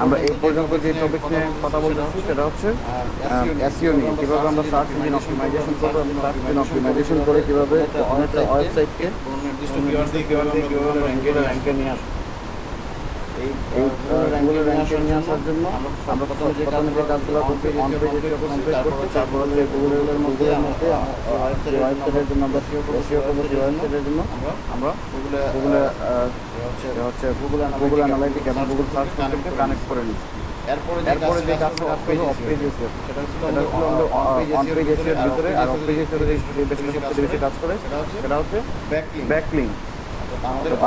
আমরা এই পর্যন্ত যে টপিক নিয়ে কথা বলতেছি সেটা হচ্ছে এসইও নিয়ে। কীভাবে আমরা সার্চ ইঞ্জিন অপটিমাইজেশন করবো, আমরা সার্চ ইঞ্জিন অপটিমাইজেশন করে কীভাবে অনেকটা ওয়েবসাইটকে কীভাবে আমরা গুগলের র্যাঙ্কে নিয়ে আসবো। এই গুগলের র্যাঙ্কে নিয়ে আসার জন্য আমরা প্রথমে যে কাজগুলো করছি, অন পেজ কমপ্লিট করছি, তারপর হচ্ছে গুগলের মধ্যে ওয়েবসাইটের জন্য আমরা এসইও করবো। ওয়েবসাইটের জন্য আমরা গুগলে হচ্ছে গুগল অ্যানালাইটিক এবং গুগল সার্চ কনসেপ্টকে কানেক্ট করে নিচ্ছি। এরপরে যে কাজটা করবো অফ পেজ এসইও, সেটা হলো আমরা অন পেজ এসইওর ভিতরে। আর অফ পেজ এসইওর যে সবচেয়ে বেশি কাজ করে সেটা হচ্ছে ব্যাকলিঙ্ক।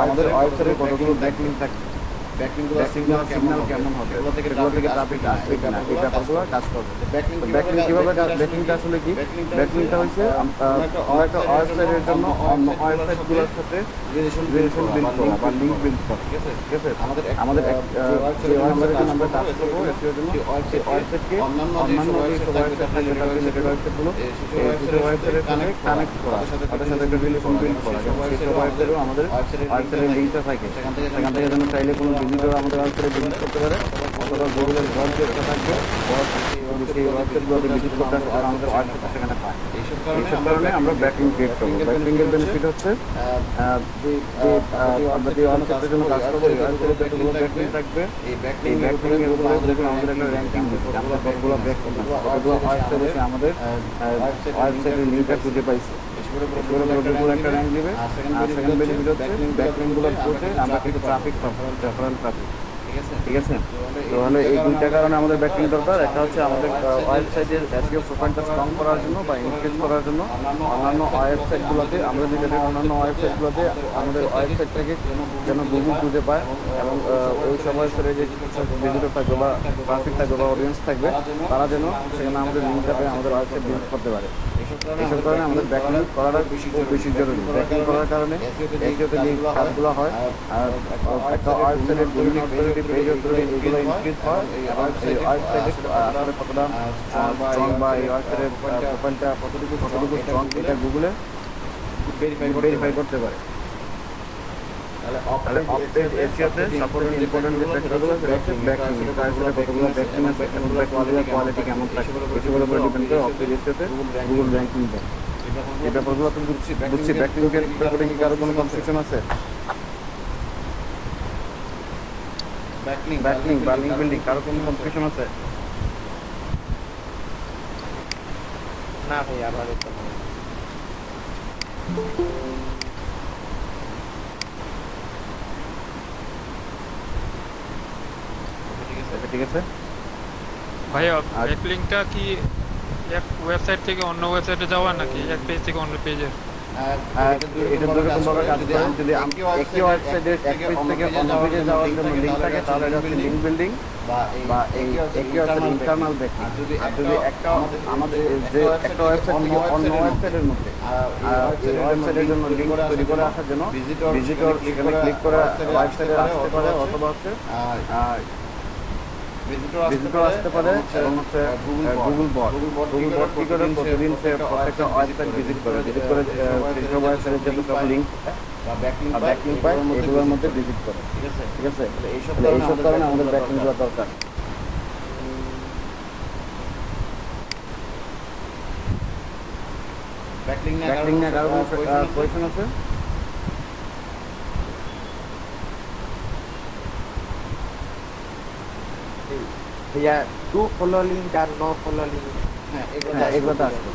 আমাদের ওয়েবসাইটে কতগুলো ব্যাকলিঙ্ক থাকে, ব্যাকলিঙ্কগুলো সিগন্যাল কেমন হবে, এগুলো থেকে ট্রাফিক আসবে কিনা, এই ব্যাপারগুলো কাজ করবে। ব্যাকলিঙ্ক কীভাবে, ব্যাকলিঙ্কটা আসলে কি? ব্যাকলিঙ্কটা হচ্ছে আমরা একটা ওয়েবসাইটের জন্য অন্য ওয়েবসাইটগুলোর সাথে রিলেশন বিল্ড করা বা লিঙ্ক বিল্ড করা। ঠিক আছে, আমাদের যে ওয়েবসাইটের জন্য আমরা কাজ করবো এসইওর জন্য, সেই ওয়েবসাইটকে অন্যান্য যে ওয়েবসাইট থাকে, রিলেটেড ওয়েবসাইটগুলো, সেই ওয়েবসাইটের সাথে কানেক্ট করা, তাদের সাথে একটা রিলেশন বিল্ড করা। সেই ওয়েবসাইটেও আমাদের ওয়েবসাইটের লিঙ্কটা থাকে, সেখান থেকে যেন চাইলে কোনো ভিজিটর আমাদের ওয়েবসাইটে ভিজিট করতে পারে, অথবা গুগলের ওয়েব যেটা থাকবে সেই ওয়েবসাইটগুলোতে ভিজিট করতে আসে, তারা আমাদের ওয়েবসাইটটা সেখানে পায়। এইসব কারণে আমরা ব্যাকলিঙ্ক ক্রিয়েট করবো। ব্যাকলিঙ্কের বেনিফিট হচ্ছে আমরা যে ওয়েবসাইটের জন্য কাজ করবো, এই ওয়েবসাইটে যতগুলো ব্যাকলিঙ্ক থাকবে, এই ব্যাকলিঙ্কের উপরে আমাদের একটা র্যাঙ্কিং দিচ্ছে, আমরা কতগুলো ব্যাকলিঙ্ক ওয়েবসাইটে এসে আমাদের ওয়েবসাইটের লিঙ্কটা খুঁজে পাইছি, গুগল একটা র্যাঙ্ক দিবে। আর সেকেন্ড বেনিফিট হচ্ছে ব্যাকলিঙ্কগুলোর উপরে আমরা কিন্তু ট্রাফিক পাবো, রেফারেল ট্রাফিক। ঠিক আছে, তাহলে এই দুইটা কারণে আমাদের ব্যাকলিঙ্ক দরকার। একটা হচ্ছে আমাদের ওয়েবসাইটের এসইও প্রোফাইলটা স্ট্রং করার জন্য বা ইনক্রিজ করার জন্য অন্যান্য ওয়েবসাইটগুলোতে, আমরা যেটা অন্যান্য ওয়েবসাইটগুলোতে আমাদের ওয়েবসাইট থেকে যেন গুগল খুঁজে পায়, এবং ওই সব ওয়েবসাইটে যে ভিজিটর থাকবে বা ট্রাফিক থাকবে বা অডিয়েন্স থাকবে, তারা যেন সেখানে আমাদের লিঙ্কটা পেয়ে আমাদের ওয়েবসাইট ভিজিট করতে পারে। এইসব কারণে আমাদের ব্যাকলিঙ্ক করাটা খুব বেশি জরুরি। ব্যাকলিঙ্ক করার কারণে এসইওতে যে কাজগুলো হয়, আর একটা ওয়েবসাইটের ডোমেইন অথরিটি, পেজ অথরিটি, এগুলো ইনক্রিজ হয়, এবং এই ওয়েবসাইটে আসলে কতটা স্ট্রং বা এই ওয়েবসাইটের প্রোফাইলটা কতটুকু স্ট্রং, এটা গুগলে ভেরিফাই করতে পারে। তাহলে অফ পেজ এসইওতে সবথেকে ইম্পর্টেন্ট যে ফ্যাক্টরগুলো সেটা হচ্ছে ব্যাকলিঙ্ক। ওয়েবসাইটে কতগুলো ব্যাকলিঙ্ক আছে, কোয়ালিটি কেমন থাকে, এসবের উপরে ডিপেন্ড করে অফ পেজ এসইওতে গুগল র্যাঙ্কিং দেয়। এই ব্যাপারগুলো তো বুঝছি। ব্যাকলিঙ্কের ব্যাপারে কি কারো কোনো কনফিউশন আছে? ব্যাকলিঙ্ক বা লিঙ্ক বিল্ডিং কারো কোনো কনফিউশন আছে? না ভাই, আমার এটা ঠিক আছে ভাইয়া, ব্যাকলিংকটা কি এক ওয়েবসাইট থেকে অন্য ওয়েবসাইটে যাওয়া নাকি এক পেজ থেকে অন্য পেজে? এটা দুরকম ভাবে কাজ করে। যদি একই ওয়েবসাইটের এক পেজ থেকে অন্য পেজে যাওয়ার জন্য লিঙ্ক থাকে, তাহলে এটা হচ্ছে লিঙ্ক বিল্ডিং বা এই একই ওয়েবসাইট ইন্টারনাল ব্যাকলিঙ্ক। আর যদি একটা আমাদের যে একটা ওয়েবসাইট থেকে অন্য ওয়েবসাইটের মধ্যে এই ওয়েবসাইটের জন্য লিঙ্ক তৈরি করে আসার জন্য ভিজিটর সেখানে ক্লিক করে ওয়েবসাইটে আসতে পারে, অথবা হচ্ছে ভিজিটর আসতে পারে, এবং হচ্ছে গুগল বট কি করে প্রতিদিন সে প্রত্যেকটা ওয়েবসাইট ভিজিট করে সেই ওয়েবসাইটের জন্য সব লিঙ্ক বা ব্যাকলিঙ্ক পায়, এগুলোর মধ্যে ভিজিট করে। ঠিক আছে, এইসব কারণে আমাদের ব্যাকলিঙ্ক দেওয়া দরকার। ব্যাকলিঙ্ক নিয়ে কারো কোনো কোয়েশ্চেন আছে? ভাইয়া, টু ফলো লিঙ্ক আর নো ফলো লিঙ্ক, এগুলো তো আসবে,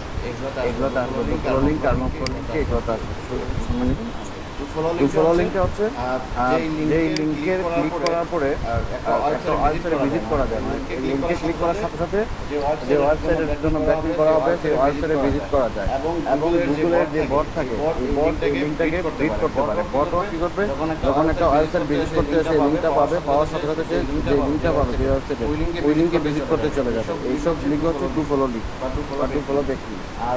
ফলো লিঙ্ক আর নো ফলো লিঙ্ক এগুলো তো আসবে। টু ফলো লিঙ্কটা হচ্ছে যেই লিঙ্কের ক্লিক করার পরে একটা ওয়েবসাইটে ভিজিট করা যায়, মানে এই লিঙ্কে ক্লিক করার সাথে সাথে যে ওয়েবসাইটের জন্য ব্যাকলিঙ্ক করা হবে সেই ওয়েবসাইটে ভিজিট করা যায়, এবং গুগলের যে বট থাকে এই বট এই লিঙ্কটাকে রিড করতে পারে। বটও কি করবে, যখন একটা ওয়েবসাইট ভিজিট করতে সেই লিঙ্কটা পাবে, পাওয়ার সাথে সাথে সে যে লিঙ্কটা পাবে সেই ওয়েবসাইটে ওই লিঙ্কে ভিজিট করতে চলে যাবে। এইসব লিঙ্ক হচ্ছে টু ফলো লিঙ্ক বা টু ফলো ব্যাকলিঙ্ক। আর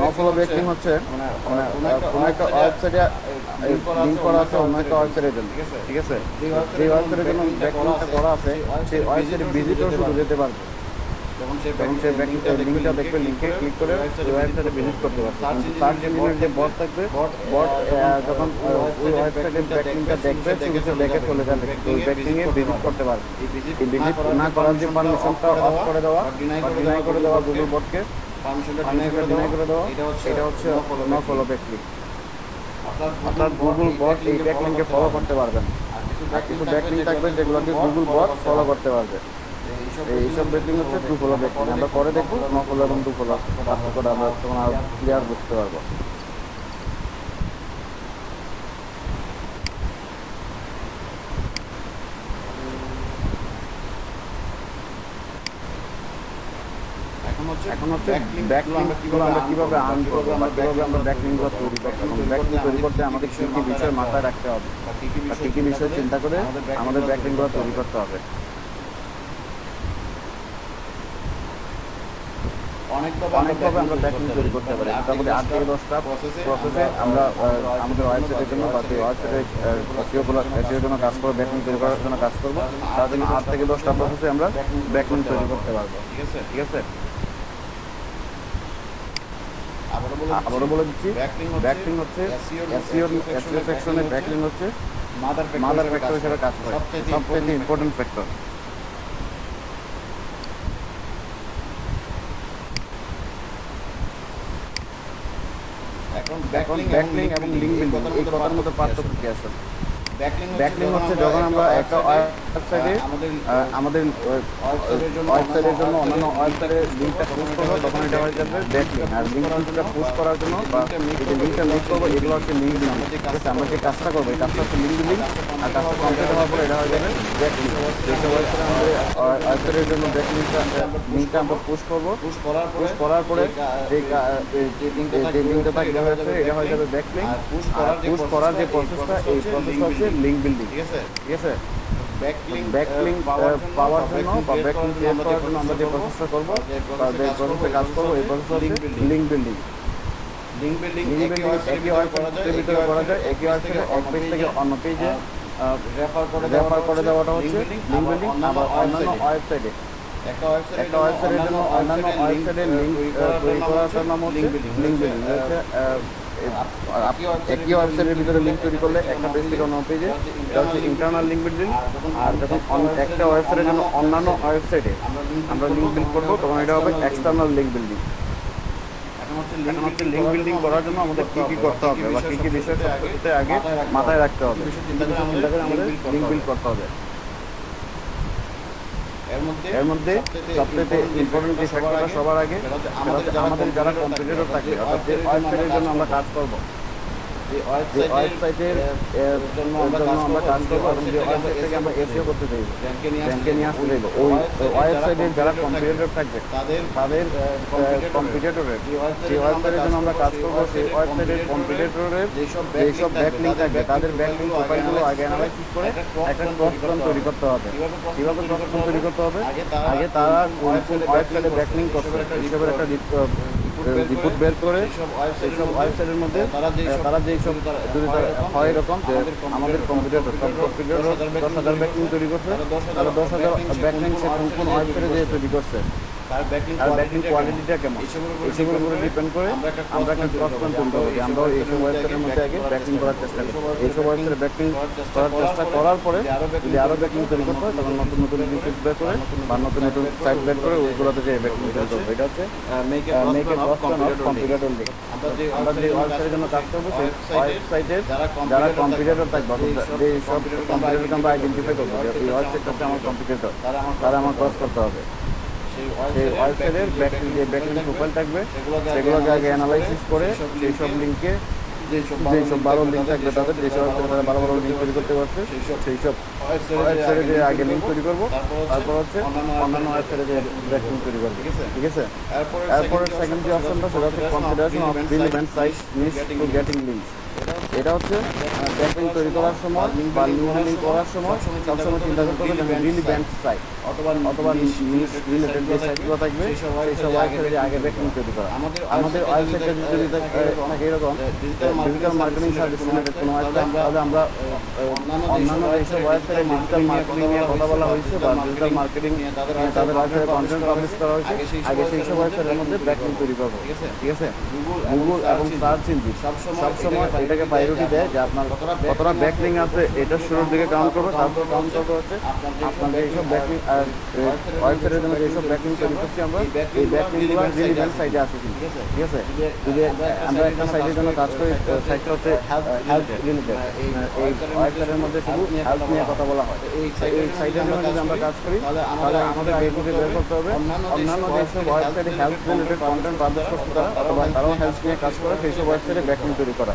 নো ফলো ব্যাকলিঙ্ক হচ্ছে কোনো একটা ওয়েবসাইটে লিঙ্ক করা আছে অন্য একটা ওয়েবসাইটের জন্য। ঠিক আছে, যে ওয়েবসাইটের জন্য ব্যাকলিঙ্কটা করা আছে সেই ওয়েবসাইটে ভিজিটর শুধু যেতে পারবে, যখন সে লিঙ্কটা দেখবে, লিঙ্কে ক্লিক করে ওই ওয়েবসাইটে ভিজিট করতে পারবে। সার্চ ইঞ্জিনের যে বট থাকবে, বট যখন ওই ওয়েবসাইটের ব্যাকলিংকটা দেখবে, সে দেখে চলে যাবে, ওই ব্যাকলিংয়ে ভিজিট করতে পারবে। এই ভিজিট না করার যে পারমিশনটা অফ করে দেওয়া বা ডিনাই করে দেওয়া গুগল বটকে, পারমিশনটা ডিনাই করে দেওয়া, এটা হচ্ছে নো ফলো ব্যাকলিংক। অর্থাৎ গুগল বট এই ব্যাকলিংকে ফলো করতে পারবেন। আর কিছু ব্যাকলিংক থাকবে যেগুলোকে গুগল বট ফলো করতে পারবে। এইসব ব্যাকলিংক হচ্ছে টু ফলো ব্যাকলিংক। আমরা পরে দেখবো নো ফলো এবং টু ফলো পার্থক্যটা আমরা তোমরা ক্লিয়ার বুঝতে পারবো। এখন হচ্ছে ব্যাকলিংকগুলো আমরা কিভাবে আর্ন করবো বা কিভাবে আমরা ব্যাকলিংকগুলো তৈরি করবো, এবং ব্যাকলিংক তৈরি করতে আমাদের কী কী বিষয় মাথায় রাখতে হবে বা কী কী বিষয় চিন্তা করে আমাদের ব্যাকলিংকগুলো তৈরি করতে হবে। অনেকভাবে আমরা ব্যাকলিংক তৈরি করতে পারি। মোটামুটি 8 থেকে 10টা প্রসেসে আমরা আমাদের ওয়েবসাইটের জন্য বা সেই ওয়েবসাইটের এসিওর জন্য কাজ করবো, ব্যাকলিংক তৈরি করার জন্য কাজ করবো। তার জন্য 8 থেকে 10টা প্রসেসে আমরা ব্যাকলিংক তৈরি করতে পারবো। ঠিক আছে, আবারও বলে দিচ্ছি, ব্যাকলিংক হচ্ছে এসইও সেকশনের ব্যাকলিংক হচ্ছে মাদার ফ্যাক্টর হিসেবে কাজ করে, সবচেয়ে ইম্পর্টেন্ট ফ্যাক্টর। এখন ব্যাকলিংক এবং লিঙ্ক বিল্ডিং এই কথার মধ্যে পার্থক্য কি আসলে? ব্যাকলিংক হচ্ছে যখন আমরা একটা ওয়েবসাইটে আমাদের ওয়েবসাইটের জন্য অন্যান্য ওয়েবসাইটের লিঙ্কটা পুশ করবো, তখন এটা হয়ে যাবে ব্যাকলিংক। আর লিঙ্কটা পুশ করার জন্য বা এই যে লিঙ্কটা লিঙ্ক করবো, এগুলো হচ্ছে লিঙ্ক বিল্ডিং। ঠিক আছে, আমরা যে কাজটা করবো এই কাজটা হচ্ছে লিঙ্ক বিল্ডিং। আর কাজটা কমপ্লিট হওয়ার পরে এটা হয়ে যাবে ব্যাকলিংক। যেসব ওয়েবসাইটে আমাদের ওয়েবসাইটের জন্য লিঙ্কটা আমরা পুশ করবো, পুশ করার পরে যে লিঙ্কটা থাকে এটা হয়ে যাবে ব্যাকলিংক। আর পুশ করার যে প্রসেসটা, এই প্রসেসটা হচ্ছে লিঙ্ক বিল্ডিং। ঠিক আছে, ব্যাকলিংক পাওয়ার জন্য বা ব্যাকলিংক ক্রিয়েট করার জন্য আমরা যে প্রসেসটা করবো বা যে প্রসেসে কাজ করবো, এই প্রসেস হচ্ছে লিঙ্ক বিল্ডিং। একই ওয়েবসাইটের ভিতরে করা যায়, একই ওয়েবসাইটে এক পেজ থেকে অন্য পেজে রেফার করে দেওয়াটা হচ্ছে লিঙ্ক বিল্ডিং। আবার অন্যান্য ওয়েবসাইটে একটা ওয়েবসাইটের জন্য অন্যান্য ওয়েবসাইটের লিঙ্ক তৈরি করার নাম হচ্ছে লিঙ্ক বিল্ডিং। একই ওয়েবসাইটের ভিতরে লিঙ্ক তৈরি করলে একটা পেজ থেকে অন্য পেজে, এটা হচ্ছে ইন্টারনাল লিঙ্ক বিল্ডিং। আর যখন একটা ওয়েবসাইটের জন্য অন্যান্য ওয়েবসাইটে আমরা লিঙ্ক বিল্ড করবো, তখন এটা হবে এক্সটার্নাল লিঙ্ক বিল্ডিং। এখন হচ্ছে লিঙ্ক বিল্ডিং করার জন্য আমাদের কী কী করতে হবে বা কী কী বিষয় সবচেয়ে আগে মাথায় রাখতে হবে, চিন্তা করে আমাদের লিঙ্ক বিল্ড করতে হবে। এর মধ্যে সবচেয়ে ইম্পর্টেন্ট যে ফ্যাক্টরটা সবার আগে, আমাদের যারা কম্পিটিটর থাকে, অর্থাৎ যে ওয়েবসাইটের জন্য আমরা কাজ করবো, যে ওয়েবসাইটের জন্য আমরা কাজ করবো এবং যে ওয়েবসাইট থেকে আমরা এসইও করতে চাইব, ব্যাংকে নিয়ে আসতে চাইব, ওই ওয়েবসাইটের যারা কম্পিটিটর থাকবে তাদের কম্পিটিটরের যে ওয়েবসাইটের জন্য আমরা কাজ করবো, সেই ওয়েবসাইটের কম্পিটিটরের যেসব ব্যাকলিংক থাকবে, তাদের ব্যাকলিংক প্রোফাইলগুলো আগে অ্যানালাইসিস করে একটা ক্রস তৈরি করতে হবে। কীভাবে ক্রস তৈরি করতে হবে? আগে তারা কোন ওয়েবসাইটে ব্যাকলিংক করছে হিসেবে একটা রিপোর্ট বের করে এইসব ওয়েবসাইটের মধ্যে তারা যেসব যদি হয় এরকম যে আমাদের কম্পিউটার 10,000 ব্যাকলিংক তৈরি করছে, তারা 10,000 ব্যাকলিংক সে কোন ওয়েবসাইটে যে তৈরি করছে, তার ব্যাকলিংক কোয়ালিটিটা কেমন, এইসবের উপরে ডিপেন্ড করে আমরা একটা ক্রস প্ল্যান তৈরি করবো যে আমরা এইসব ওয়েবসাইটের মধ্যে আগে ব্যাকলিংক করার চেষ্টা করি। এইসব ওয়েবসাইটে ব্যাকলিংক করার চেষ্টা করার পরে যদি আরও ব্যাকলিংক তৈরি করতে হয়, তখন নতুন নতুন রিসোর্স বের করে বা নতুন নতুন সাইট বের করে ওইগুলোতে যে ব্যাকলিংক তৈরি করবো। এটা হচ্ছে make a cross plan of computer link. আমরা যে ওয়েবসাইটের জন্য কাজ করবো, সেই ওয়েবসাইটের যারা কম্পিউটার থাকবে, যে সব কম্পিউটারকে আমরা আইডেন্টিফাই করবো যে এই ওয়েবসাইটটা হচ্ছে আমার কম্পিউটার, তারা আমার ক্রস করতে হবে। সেই ওয়েবসাইটের যে ব্যাকলিংক প্রোফাইল থাকবে, সেগুলোকে আগে অ্যানালাইসিস করে সেই সব লিঙ্কে যেসব ভালো লিঙ্ক থাকবে, তাদের যেসব ওয়েবসাইটে তারা ভালো লিঙ্ক তৈরি করতে পারছে, সেই সব ওয়েবসাইটে যে আগে লিঙ্ক তৈরি করবো, তারপর হচ্ছে অন্যান্য ওয়েবসাইটে যে ব্যাকলিংক তৈরি করবো। ঠিক আছে, এরপরে সেকেন্ড যে অপশনটা, সেটা হচ্ছে consideration of relevant site niche to getting links. এটা হচ্ছে ব্যাকলিং তৈরি করার সময় বা নিউ লিঙ্ক করার সময় সবসময় চিন্তা করতে হবে যে রিলি ব্যান্ড সাইট অথবা নিউজ রিলেটেড যে সাইটগুলো থাকবে সেই সব ওয়েবসাইটে আগে ব্যাকলিং তৈরি করা। আমাদের ওয়েবসাইটটা যদি থাকে এরকম ডিজিটাল মার্কেটিং সার্ভিস রিলেটেড কোনো ওয়েবসাইট, তাহলে আমরা অন্যান্য যেসব ওয়েবসাইটে ডিজিটাল মার্কেটিং নিয়ে কথা বলা হয়েছে বা ডিজিটাল মার্কেটিং তাদের ওয়েবসাইটে কন্টেন্ট পাবলিশ করা হয়েছে, আগে সেই সব ওয়েবসাইটের মধ্যে ব্যাকলিং তৈরি করবো। ঠিক আছে, গুগল এবং সার্চ ইঞ্জিন সবসময় এটাকে প্রায়োরিটি দেয় যে আপনার কতটা ব্যাকলিং আছে এটা শুরুর দিকে কাউন্ট করবে, তারপর কাউন্ট করবে হচ্ছে আপনার এইসব ব্যাকলিং ওয়েবসাইটের জন্য যেসব ব্যাকলিং তৈরি করছি আমরা, এই ব্যাকলিংগুলো রিলিভেন্ট সাইটে আছে কিন্তু। ঠিক আছে, যদি আমরা একটা সাইটের জন্য কাজ করি, সাইটটা হচ্ছে হেলথ রিলেটেড, এই ওয়েবসাইটের মধ্যে শুধু হেলথ নিয়ে কথা বলা হয়, এই সাইটের জন্য যদি আমরা কাজ করি তাহলে আমাদের আগে থেকে বের করতে হবে অন্যান্য যেসব ওয়েবসাইটে হেলথ রিলেটেড কন্টেন্ট পাবলিশ করতে তারা অথবা তারাও হেলথ নিয়ে কাজ করে সেই সব ওয়েবসাইটে ব্যাকলিং তৈরি করা।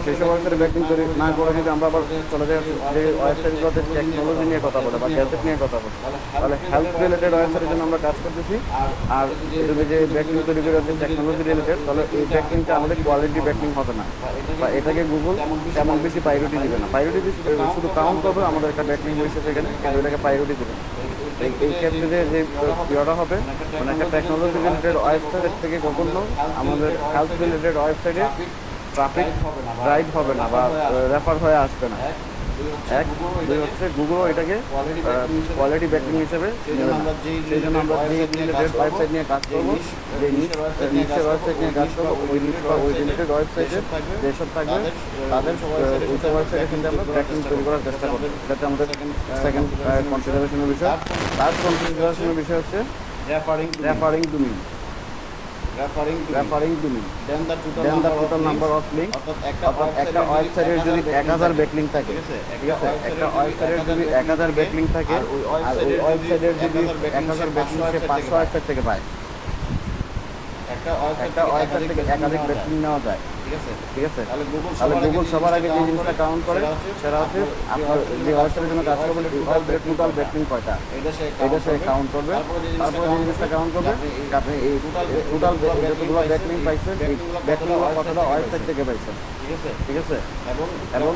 সেই সব ওয়েবসাইটে ব্যাকলিং তৈরি না করে যদি আমরা আবার চলে যাই যে ওয়েবসাইটগুলোতে টেকনোলজি নিয়ে কথা বলে বা গ্যাজেট নিয়ে কথা বলে, তাহলে হেলথ রিলেটেড ওয়েবসাইটের জন্য আমরা কাজ করতেছি। আর যদি যে ব্যাকলিং তৈরি করে হচ্ছে টেকনোলজি রিলেটেড, তাহলে এই ব্যাকলিংটা আমাদের কোয়ালিটি ব্যাকলিং হবে না বা এটাকে গুগল তেমন বেশি প্রায়োরিটি দিবে না। প্রায়োরিটি শুধু কাউন্ট করবে আমাদের একটা ব্যাকলিং হয়েছে সেখানে, কিন্তু এটাকে প্রায়োরিটি দেবে না। এই ক্ষেত্রে যে ইয়েটা হবে মানে একটা টেকনোলজি রিলেটেড ওয়েবসাইট থেকে কখনো আমাদের হেলথ রিলেটেড ওয়েবসাইটে ট্রাফিক ড্রাইভ হবে না বা রেফার হয়ে আসবে না। এক দুই হচ্ছে গুগল এটাকে কোয়ালিটি ব্যাকলিং হিসেবে নেবে না। সেই জন্য আমরা যে রিলেটেড ওয়েবসাইট নিয়ে কাজ করবো, যে নিশ্চয় ওয়েবসাইট নিয়ে কাজ করবো, ওই নিশ বা ওই রিলেটেড ওয়েবসাইটে যেসব থাকবে তাদের ওইসব ওয়েবসাইটে কিন্তু আমরা ব্যাকলিং তৈরি করার চেষ্টা করবো। এটাতে আমাদের সেকেন্ড কনসিডারেশনের বিষয়। থার্ড কনসিডারেশনের বিষয় হচ্ছে referring to me. Then the total number of links, অর্থাৎ একটা ওয়েবসাইটের যদি 1000 ব্যাকলিং থাকে, ঠিক আছে, একটা ওয়েবসাইটের যদি 1000 ব্যাকলিং থাকে আর ওই ওয়েবসাইটের যদি 1000 ব্যাকলিং সে 500 ওয়েবসাইট থেকে পায়, একটা ওয়েবসাইট থেকে একাধিক ব্যাকলিং নেওয়া যায়। ঠিক আছে, তাহলে গুগল সবার আগে যে জিনিসটা কাউন্ট করে সেটা হচ্ছে আপনার যে ওয়েবসাইটের জন্য কাজ করবেন টোটাল ব্যাকলিং কয়টা, এটা সে কাউন্ট করবে। তারপরে যে জিনিসটা কাউন্ট করবে আপনি এই টোটাল যতগুলো ব্যাকলিং পাইছেন, এই ব্যাকলিংগুলো কতটা ওয়েবসাইট থেকে পাইছেন। ঠিক আছে, এবং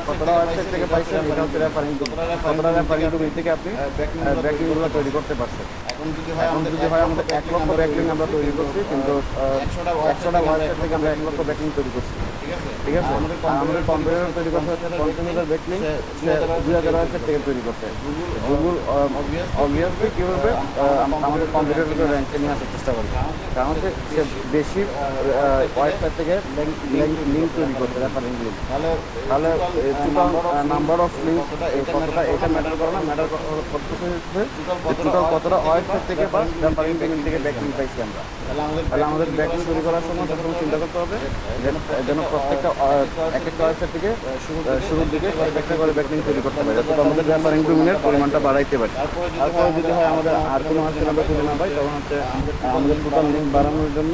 কতটা ওয়েবসাইট থেকে পাইছেন এটা হচ্ছে রেফারিং টু। কতটা রেফারিং টু থেকে আপনি ব্যাকলিংগুলো তৈরি করতে পারছেন। এখন যদি হয় আমাদের 1 লক্ষ ব্যাকলিং আমরা তৈরি করছি, কিন্তু 100টা ওয়েবসাইট থেকে আমরা 1 লক্ষ ব্যাকলিং তৈরি করছি। ঠিক আছে, আমাদের কম্পিউটার তৈরি করতে হচ্ছে 50,000 ব্যাকলিং 2000 ওয়েবসাইট থেকে তৈরি করতে। গুগল অবভিয়াসলি কী করবে আমাদের কম্পিউটারকে র্যাঙ্কে নিয়ে আসার চেষ্টা করবে, কারণ হচ্ছে সে বেশি ওয়েবসাইট থেকে লিঙ্ক তৈরি করতে, রেফারিং লিঙ্ক। তাহলে টোটাল নাম্বার অফ লিঙ্ক কতটা এটা ম্যাটার করে না, ম্যাটার করতেছে টোটাল কতটা ওয়েবসাইট থেকে বা রেফারিং থেকে ব্যাকলিং পাইছি আমরা। তাহলে আমাদের ব্যাকলিং তৈরি করার সময় সবসময় চিন্তা করতে হবে যেন প্রত্যেকটা এক একটা ওয়েবসাইট থেকে শুরুর দিকে একটা করে ব্যাকলিং তৈরি করতে পারি, যাতে আমাদের রেফারিং টুমিনের পরিমাণটা বাড়াইতে পারি। তারপরে যদি হয় আমাদের আর কোনো ওয়েবসাইট আমরা খুঁজে না পাই, তখন হচ্ছে আমাদের টোটাল লিঙ্ক বাড়ানোর জন্য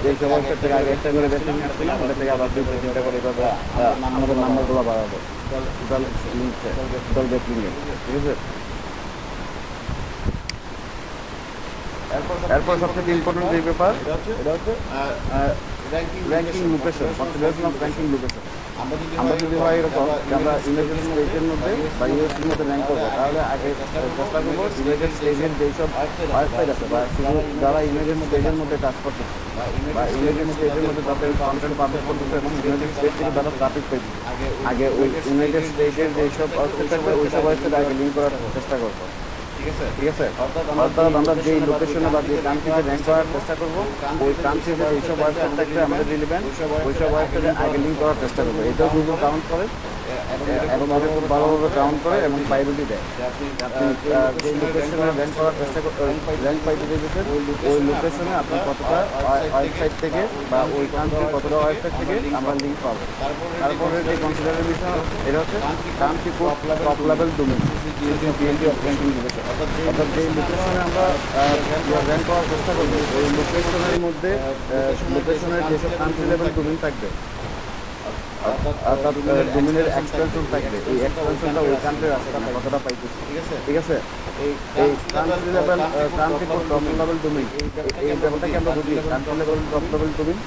যে সব ওয়েবসাইট থেকে আগে একটা করে ব্যাকলিং আসছিলাম ওটা থেকে আবার 2-3টা করে এভাবে আমাদের নাম্বারগুলো বাড়াবো টোটাল লিঙ্কসে, টোটাল ব্যাকলিংয়ে। ঠিক আছে, এরপর সবচেয়ে ইম্পর্টেন্ট যে ব্যাপার এটা হচ্ছে ranking location, consideration of ranking location. আমরা যদি হয় এরকম যে আমরা ইমেজের স্টেজের মধ্যে বা ইউএসএর মধ্যে র্যাঙ্ক করবো, তাহলে আগে চেষ্টা করবো ইমেজের স্টেজের যেসব ওয়েবসাইট আছে বা শুধু যারা ইমেজের স্টেজের মধ্যে কাজ করতেছে বা ইমেজের স্টেজের মধ্যে তাদের কন্টেন্ট পাবলিশ করতেছে এবং ইমেজের স্টেজ থেকে তারা ট্রাফিক পেয়েছে, আগে ওই ইমেজের স্টেজের যেসব ওয়েবসাইট থাকবে ওই সব ওয়েবসাইট আগে লিঙ্ক করার চেষ্টা করবো। ঠিক আছে, অর্থাৎ আমরা যেই লোকেশনে বা যে কান্ট্রিতে র্যাঙ্ক করার চেষ্টা করবো ওই কান্ট্রিতে এইসব ওয়েবসাইট থাকলে আমাদের রিলেভেন্ট ওই সব ওয়েবসাইটে আগে লিঙ্ক করার চেষ্টা করবো। এটাও গুগল কাউন্ট করে এবং আমাদের খুব ভালোভাবে কাউন্ট করে এবং প্রায়োরিটি দেয়। আপনি যে লোকেশনে র্যাঙ্ক করার চেষ্টা র্যাঙ্ক পাইতে চাইছেন ওই লোকেশনে আপনার কতটা ওয়েবসাইট থেকে বা ওই কান্ট্রির কতটা ওয়েবসাইট থেকে আমরা লিঙ্ক পাবো। তারপরে যে কনসিডারের বিষয় এটা হচ্ছে country top level domain BNP of ranking location, অর্থাৎ যেই লোকেশনে আমরা র্যাঙ্ক করার চেষ্টা করবো ওই লোকেশনের মধ্যে লোকেশনের যেসব কান্ট্রি লেভেল ডোমেইন থাকবে, অর্থাৎ ডোমেইনের এক্সটেনশন থাকবে, এই এক্সটেনশনটা ওই কান্ট্রির আছে না কতটা পাইতেছে। ঠিক আছে, এই country level country code top level domain এই ব্যাপারটাকে আমরা বুঝি। Country level top level domain,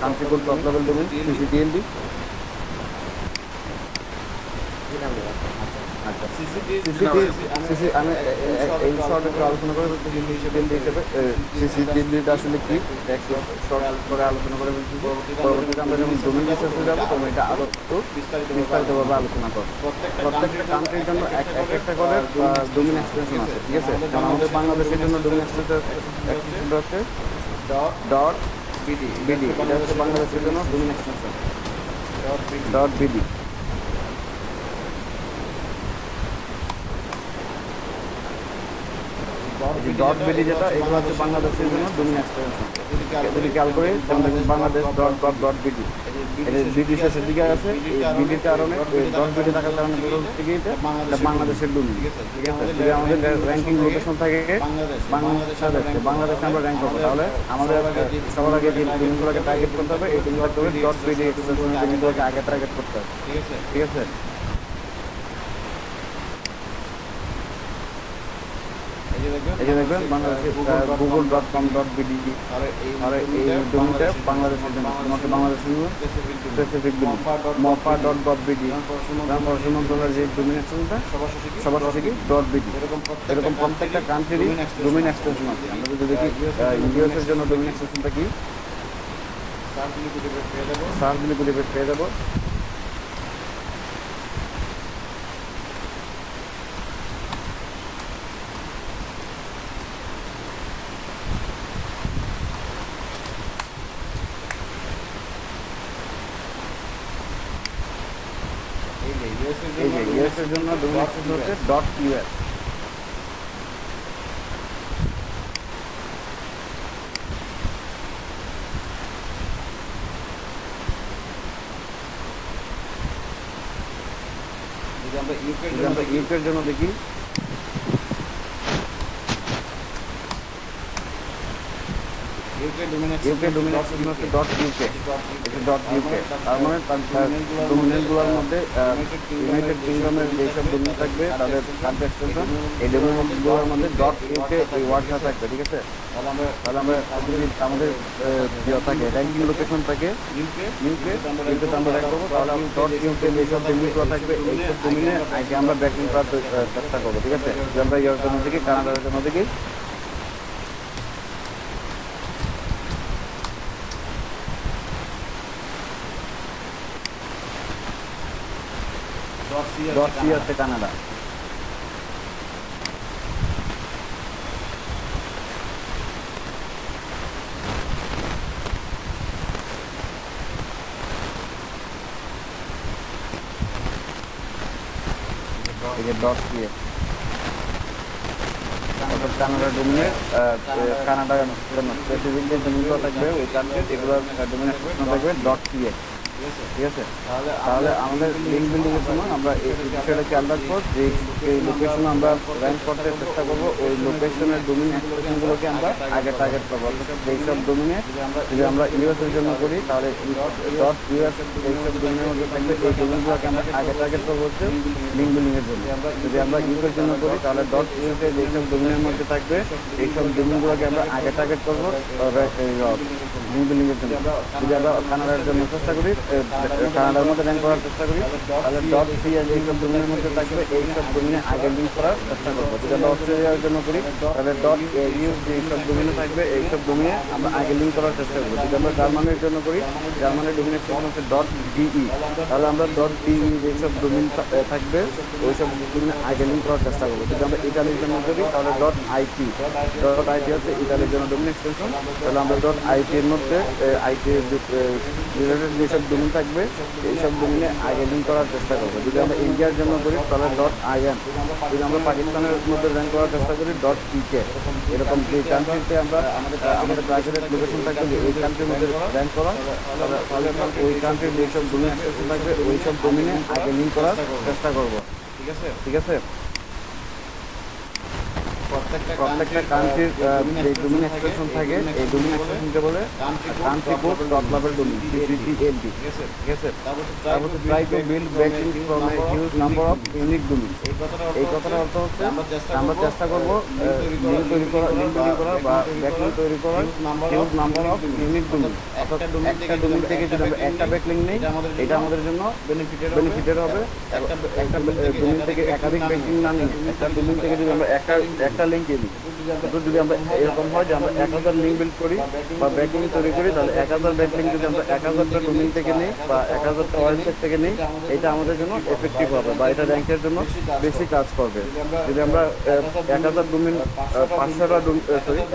country code top level domain CCTLD. আচ্ছা সিসিটি সিসি আমি এই শর্ট একটু আলোচনা করে দিল্লি হিসেবে সিসি দিল্লিটা আসলে কি একটু শর্ট করে আলোচনা করে বলছি। পরবর্তীতে আমরা যখন ডোমেইন রিসার্চে যাবো তখন এটা আরো একটু বিস্তারিতভাবে আলোচনা করবো। প্রত্যেকটা কান্ট্রির জন্য একটা করে ডোমেইন এক্সটেনশন আছে, ঠিক আছে? যেমন আমাদের বাংলাদেশের জন্য ডোমেইন এক্সটেনশন হচ্ছে ডট বিডি, এটা হচ্ছে বাংলাদেশের জন্য domain extension dot BD. Dot BD যেটা, এগুলো হচ্ছে বাংলাদেশের জন্য ডোমেইন এক্সটেনশন। যদি খেয়াল করি Bangladesh dot gov dot BD, এটা বিডি শেষের দিকে আছে। এই বিডির কারণে ডট বিডি থাকার কারণে হচ্ছে কি এটা বাংলাদেশের ডোমেইন, ঠিক আছে? যদি আমাদের র্যাঙ্কিং লোকেশন থাকে বাংলাদেশে আমরা র্যাঙ্ক করবো, তাহলে আমাদের সবার আগে যে ডোমেইনগুলোকে টার্গেট করতে হবে, এই ডোমেইনগুলো ডট বিডি এক্সটেনশনের ডোমেইনগুলোকে আগে টার্গেট করতে হবে, ঠিক আছে? এই যে দেখবেন বাংলাদেশে google.com.bd, আর এই ডোমেইনটা বাংলাদেশের জন্য, শুধুমাত্র বাংলাদেশের জন্য স্পেসিফিক ডোমেইন। mofa.gov.bd, পররাষ্ট্র মন্ত্রণালয়ের যে ডোমেইন এক্সটেনশনটা সবার শেষে কি .bd। এরকম প্রত্যেকটা কান্ট্রিরই ডোমেইন এক্সটেনশন আছে। আমরা যদি দেখি ইউএসের জন্য ডোমেইন এক্সটেনশনটা কি, সার্চ দিলে পেয়ে যাবো। এই যে ইউএস এর জন্য ডোমেইন এক্সটেনশন হচ্ছে .us। যদি আমরা ইউকের জন্য দেখি, ইউকে ডোমেইন এক্সটেনশন হচ্ছে .uk, এটা .uk। তার মানে ডোমেইনগুলোর মধ্যে ইউনাইটেড কিংডমের যেসব ডোমেইন থাকবে তাদের কান্ট্রি এক্সটেনশন এই ডোমেইনগুলোর মধ্যে .uk এই ওয়ার্ডটা থাকবে, ঠিক আছে? তাহলে আমরা যদি আমাদের থাকে র্যাঙ্কিং লোকেশন থাকে ইউকে আমরা র্যাঙ্ক করবো, তাহলে আমি .uk যেসব ডোমেইনগুলো থাকবে এইসব ডোমেইনে আগে আমরা ব্যাকিং করার চেষ্টা করবো, ঠিক আছে? আমরা ইউরোপের জন্য দেখি, কানাডার জন্য দেখি। .c হচ্ছে কানাডা। এই যে .ca, কানাডা ডোমেইনে কানাডার জন্য স্পেসিফিক যে ডোমেইনগুলো থাকবে ওই কান্ট্রির এগুলোর ডোমেইন এক্সটেনশন থাকবে .ca, ঠিক আছে? তাহলে আমাদের লিঙ্ক বিল্ডিং এর সময় আমরা এই বিষয়টা খেয়াল রাখবো যে এই লোকেশন আমরা র্যাঙ্ক করতে চেষ্টা করবো, ওই লোকেশনের ডোমেইন এক্সটেনশনগুলোকে আমরা আগে টার্গেট করবো। যেসব ডোমেইনে যদি আমরা ইউএস এর জন্য করি তাহলে .us এইসব ডোমেইনের মধ্যে থাকবে এই ডোমেইনগুলোকে আমরা আগে টার্গেট করবো হচ্ছে লিঙ্ক বিল্ডিং এর জন্য। যদি আমরা ইউকের জন্য করি তাহলে .us যেসব ডোমেইনের মধ্যে থাকবে এইসব ডোমেইনগুলোকে আমরা আগে টার্গেট করবো লিঙ্ক বিল্ডিং এর জন্য। যদি আমরা কানাডার জন্য চেষ্টা করি, কানাডার মধ্যে র্যাঙ্ক করার চেষ্টা করি, তাহলে .ca যেসব ডোমেইনের মধ্যে থাকবে এইসব ডোমেইনে আগে লিঙ্ক করার চেষ্টা করবো। যদি আমরা অস্ট্রেলিয়ার জন্য করি তাহলে .au যেসব ডোমেইনে থাকবে এইসব ডোমেইনে আমরা আগে লিঙ্ক করার চেষ্টা করবো। যদি আমরা জার্মানির জন্য করি, জার্মানির ডোমেইন এক্সটেনশন হচ্ছে .de, তাহলে আমরা .de যেসব ডোমেইন থাকবে ওইসব ডোমেইনে আগে লিঙ্ক করার চেষ্টা করবো। যদি আমরা ইটালির জন্য করি তাহলে .it হচ্ছে ইটালির জন্য ডোমেইন এক্সটেনশন, তাহলে আমরা .it এর মধ্যে IT রিলেটেড যেসব ডোমেইন থাকবে এইসব ডোমেইনে আগে লিঙ্ক করার চেষ্টা করবো। যদি আমরা ইন্ডিয়ার জন্য করি তাহলে .in, যদি আমরা পাকিস্তানের মধ্যে র্যাঙ্ক kরার চেষ্টা করি .pk। এরকম যে কান্ট্রিতে আমরা আমাদের টার্গেটেড লোকেশন থাকবে যে এই কান্ট্রির মধ্যে র্যাঙ্ক করা, তাহলে আমরা ওই কান্ট্রির যেসব ডোমেইন এক্সটেনশন থাকবে ওইসব ডোমেইনে আগে লিঙ্ক করার চেষ্টা করবো, ঠিক আছে? প্রত্যেকটা কান্ট্রির যে ডোমেইন এক্সটেনশন থাকে এই ডোমেইন এক্সটেনশনকে বলে country code dot level domain CCTLD, ঠিক আছে। তারপর try to build backlink from a huge number of unique domain. এই কথাটার অর্থ হচ্ছে আমরা চেষ্টা করব লিঙ্ক তৈরি করা বা ব্যাকলিংক তৈরি করার huge number of unique domain. অর্থাৎ একটা ডোমেইন থেকে যদি আমরা একটা ব্যাকলিংক নেই এটা আমাদের জন্য বেনিফিটের হবে। একটা ডোমেইন থেকে একাধিক ব্যাকলিংক না নিই, একটা ডোমেইন থেকে যদি আমরা একটা লিঙ্ক নিই, যদি আমরা এরকম হয় যে আমরা 1000 লিঙ্ক বিল্ড করি বা ব্যাকলিংক তৈরি করি, তাহলে 1000 ব্যাকলিংক যদি আমরা 1000টা ডোমেইন থেকে নিই বা 1000টা ওয়েবসাইট থেকে নিই, এটা আমাদের জন্য এফেক্টিভ হবে বা এটা র্যাঙ্কের জন্য বেশি কাজ করবে। যদি আমরা 1000 ডোমেইন 500টা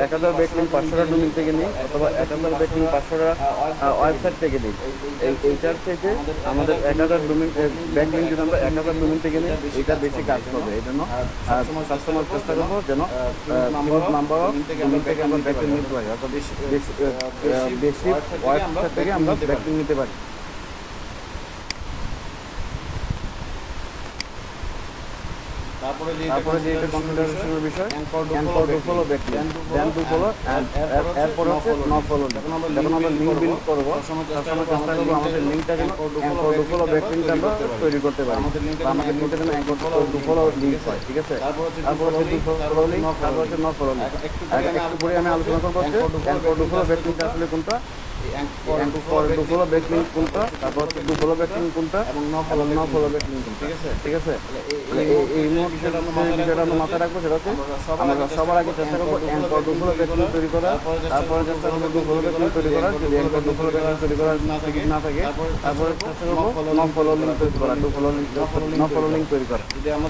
1000 ব্যাকলিংক 500টা ডোমেইন থেকে নিই অথবা 1000 ব্যাকলিংক 500টা ওয়েবসাইট থেকে নিই, এইটার থেকে আমাদের 1000 ডোমেইন ব্যাকলিংক যদি আমরা 1000 ডোমেইন থেকে নিই এটা বেশি কাজ করবে। এই জন্য কাস্টমার চেষ্টা করবো যেন নাম্বার অফ ডোমেইন থেকে আমরা ব্যাকলিংক নিতে পারি, অর্থাৎ বেশি ওয়েবসাইট থেকে আমরা ব্যাকলিংক নিতে পারি। তারপরে যে এটা কনসিডারেশনের বিষয় encode do follow backlink, then do follow এরপর হচ্ছে নো ফলো। যখন আমরা লিঙ্ক বিল্ড করবো তখন চেষ্টা করবো আমাদের লিঙ্কটা যেন এনকোড টু ফলো ব্যাকলিংকটা আমরা তৈরি করতে পারি বা আমাদের লিঙ্কটা যেন এনকোড টু ফলো লিঙ্ক হয়, ঠিক আছে। তারপর হচ্ছে টু ফলো লিঙ্ক, তারপর হচ্ছে নো ফলো লিঙ্ক। একটু পরে আমি আলোচনা করবো হচ্ছে এনকোড টু ফলো ব্যাকলিংকটা আসলে কোনটা, এনকোড টু ফলো ব্যাকলিংক কোনটা, তারপর হচ্ছে টু ফলো ব্যাকলিংক কোনটা এবং নো ফলো ব্যাকলিংক কোনটা, ঠিক আছে। এই বিষয়টা আমরা মাথায় রাখবো, সেটা হচ্ছে আমরা সবার আগে চেষ্টা করবো এনকোড টু ফলো ব্যাকলিংক তৈরি করা, তারপরে চেষ্টা করবো টু ফলো ব্যাকলিংক তৈরি করার। যদি এনকোড টু ফলো ব্যাকলিংক তৈরি করার না থাকে তারপরে চেষ্টা করবো নো ফলো লিঙ্ক তৈরি করা, নো ফলো লিঙ্ক তৈরি করা।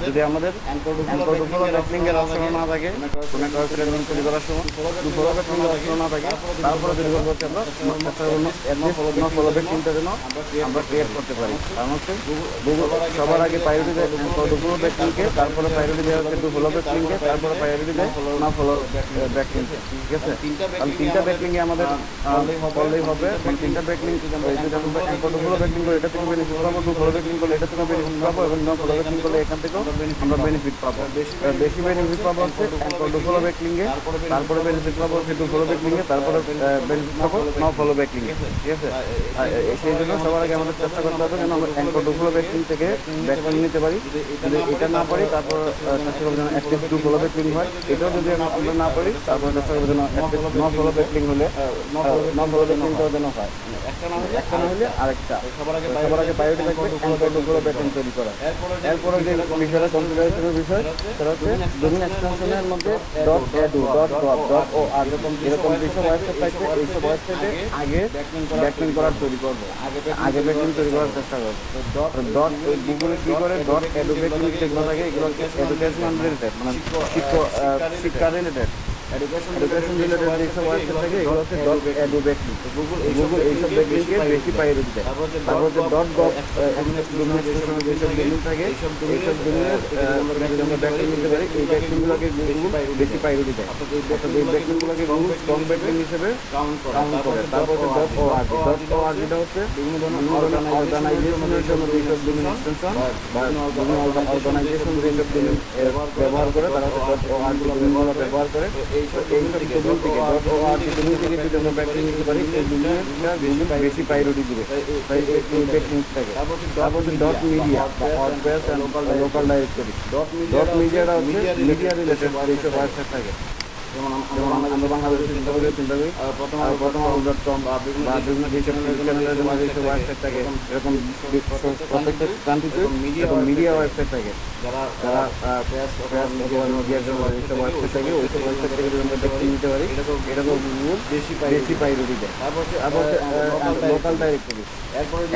যদি আমাদের এনকোড টু ফলো ব্যাকলিংক এর অপশন না থাকে কোনো একটা ওয়েবসাইটের লিঙ্ক তৈরি করার সময়, টু ফলো ব্যাকলিংক এর অপশন না থাকে, তারপরে যদি বলবো হচ্ছে আমরা চেষ্টা করবো নো ফলো ব্যাকলিংকটা যেন আমরা ক্রিয়েট করতে পারি। কারণ হচ্ছে গুগল সবার আগে প্রায়োরিটি দেয় এনকোড টু ফলো ব্যাকলিংকে, তারপরে প্রায়োরিটি দেওয়া হচ্ছে টু ফলো ব্যাকলিংকে, তারপরে প্রায়োরিটি দেয় নো ফলো ব্যাকলিংকে, ঠিক আছে। কারণ তিনটা ব্যাকলিংকে আমাদের বললেই হবে, কারণ তিনটা ব্যাকলিংক যদি আমরা এনকোড টু ফলো ব্যাকলিংক করি এটা থেকে বেনিফিট পাবো, টু ফলো ব্যাকলিংক করলে এটা থেকে বেনিফিট পাবো এবং নো ফলো ব্যাকলিংক করলে এখান থেকেও আমরা বেনিফিট পাবো। বেশি বেনিফিট পাবো হচ্ছে এনকোড টু ফলো ব্যাকলিংকে, তারপরে বেনিফিট পাবো হচ্ছে টু ফলো ব্যাকলিংকে, তারপরে বেনিফিট পাবো নো ফলো ব্যাকলিংকে, ঠিক আছে। সেই জন্য সবার আগে আমাদের চেষ্টা করতে হবে যেন আমরা এনকোড টু ফলো ব্যাকলিংক থেকে ব্যাকলিংক নিতে পারি। যদি এটা না পারি তারপর চেষ্টা করবো যেন অ্যাটলিস্ট টু ফলো ব্যাকলিংক হয়, এটাও যদি আমরা না পারি তারপর চেষ্টা করবো যেন অ্যাটলিস্ট নো ফলো ব্যাকলিংক হলে নো ফলো ব্যাকলিংকটাও যেন হয়, একটা না হলে আরেকটা। সবার আগে প্রায়োরিটি থাকবে এনকোড টু ফলো ব্যাকলিংক তৈরি করা। এরপরে যে বিষয়টা কনসিডারেশনের বিষয় সেটা হচ্ছে ডোমেইন এক্সটেনশনের মধ্যে .edu, .gov, .or এরকম যেসব ওয়েবসাইট থাকবে এইসব ওয়েবসাইটে আগে ব্যাকলিংক করার তৈরি করবো, আগে ব্যাকলিংক তৈরি করার চেষ্টা করবো। গুগলে কি করে .edu ব্যাকলিংক যেগুলো থাকে এগুলো হচ্ছে এডুকেশনাল রিলেটেড, মানে শিক্ষা রিলেটেড, এডুকেশন রিলেটেড যেসব ওয়েবসাইট থাকে এগুলো হচ্ছে .edu ব্যাকলিংক। গুগল এইসব ব্যাকলিংকে বেশি প্রায়োরিটি দেয়। তারপর হচ্ছে .gov ডোমেইন এক্সটেনশনের যেসব ডোমেইন থাকে এইসব ডোমেইনের আমরা ব্যাকলিংক নিতে পারি, এই ব্যাকলিংকগুলোকে গুগল বেশি প্রায়োরিটি দেয়, অর্থাৎ এই ব্যাকলিংকগুলোকে গুগল স্ট্রং ব্যাকলিংক হিসেবে কাউন্ট করে। তারপর হচ্ছে .org যেটা হচ্ছে বিভিন্ন ধরনের অর্গানাইজেশনের জন্য যেসব ডোমেইন এক্সটেনশন বা বিভিন্ন অর্গানাইজেশন যেসব ডোমেইন ব্যবহার করে তারা হচ্ছে .org ডোমেইনগুলো ব্যবহার করে। এইসব ডোমেইন থেকে .org ডোমেইন থেকে যদি আমরা ব্যাকলিংক নিতে পারি এই ডোমেইনটা গুগল বেশি প্রায়োরিটি দিবে, তাই এই ব্যাকলিংকটাকে। তারপর হচ্ছে .media বা ওয়ার্ডপ্রেস এন্ড লোকাল ডাইরেক্টরি। .mediaটা হচ্ছে মিডিয়া রিলেটেড যেসব ওয়েবসাইট থাকে, যেমন আমরা বাংলাদেশে চিন্তা করি প্রথম আলো.com বা বিভিন্ন যেসব চ্যানেলের জন্য যেসব ওয়েবসাইট থাকে এরকম প্রত্যেকটা কান্ট্রিতে মিডিয়া ওয়েবসাইট থাকে, যারা প্রেস অথবা মিডিয়ার জন্য যেসব ওয়েবসাইট থাকে ওইসব ওয়েবসাইট থেকে যদি আমরা ব্যাকলিংক নিতে পারি এটা তো গুগল বেশি প্রায়োরিটি দেয়। তারপর হচ্ছে লোকাল ডাইরেক্টরি।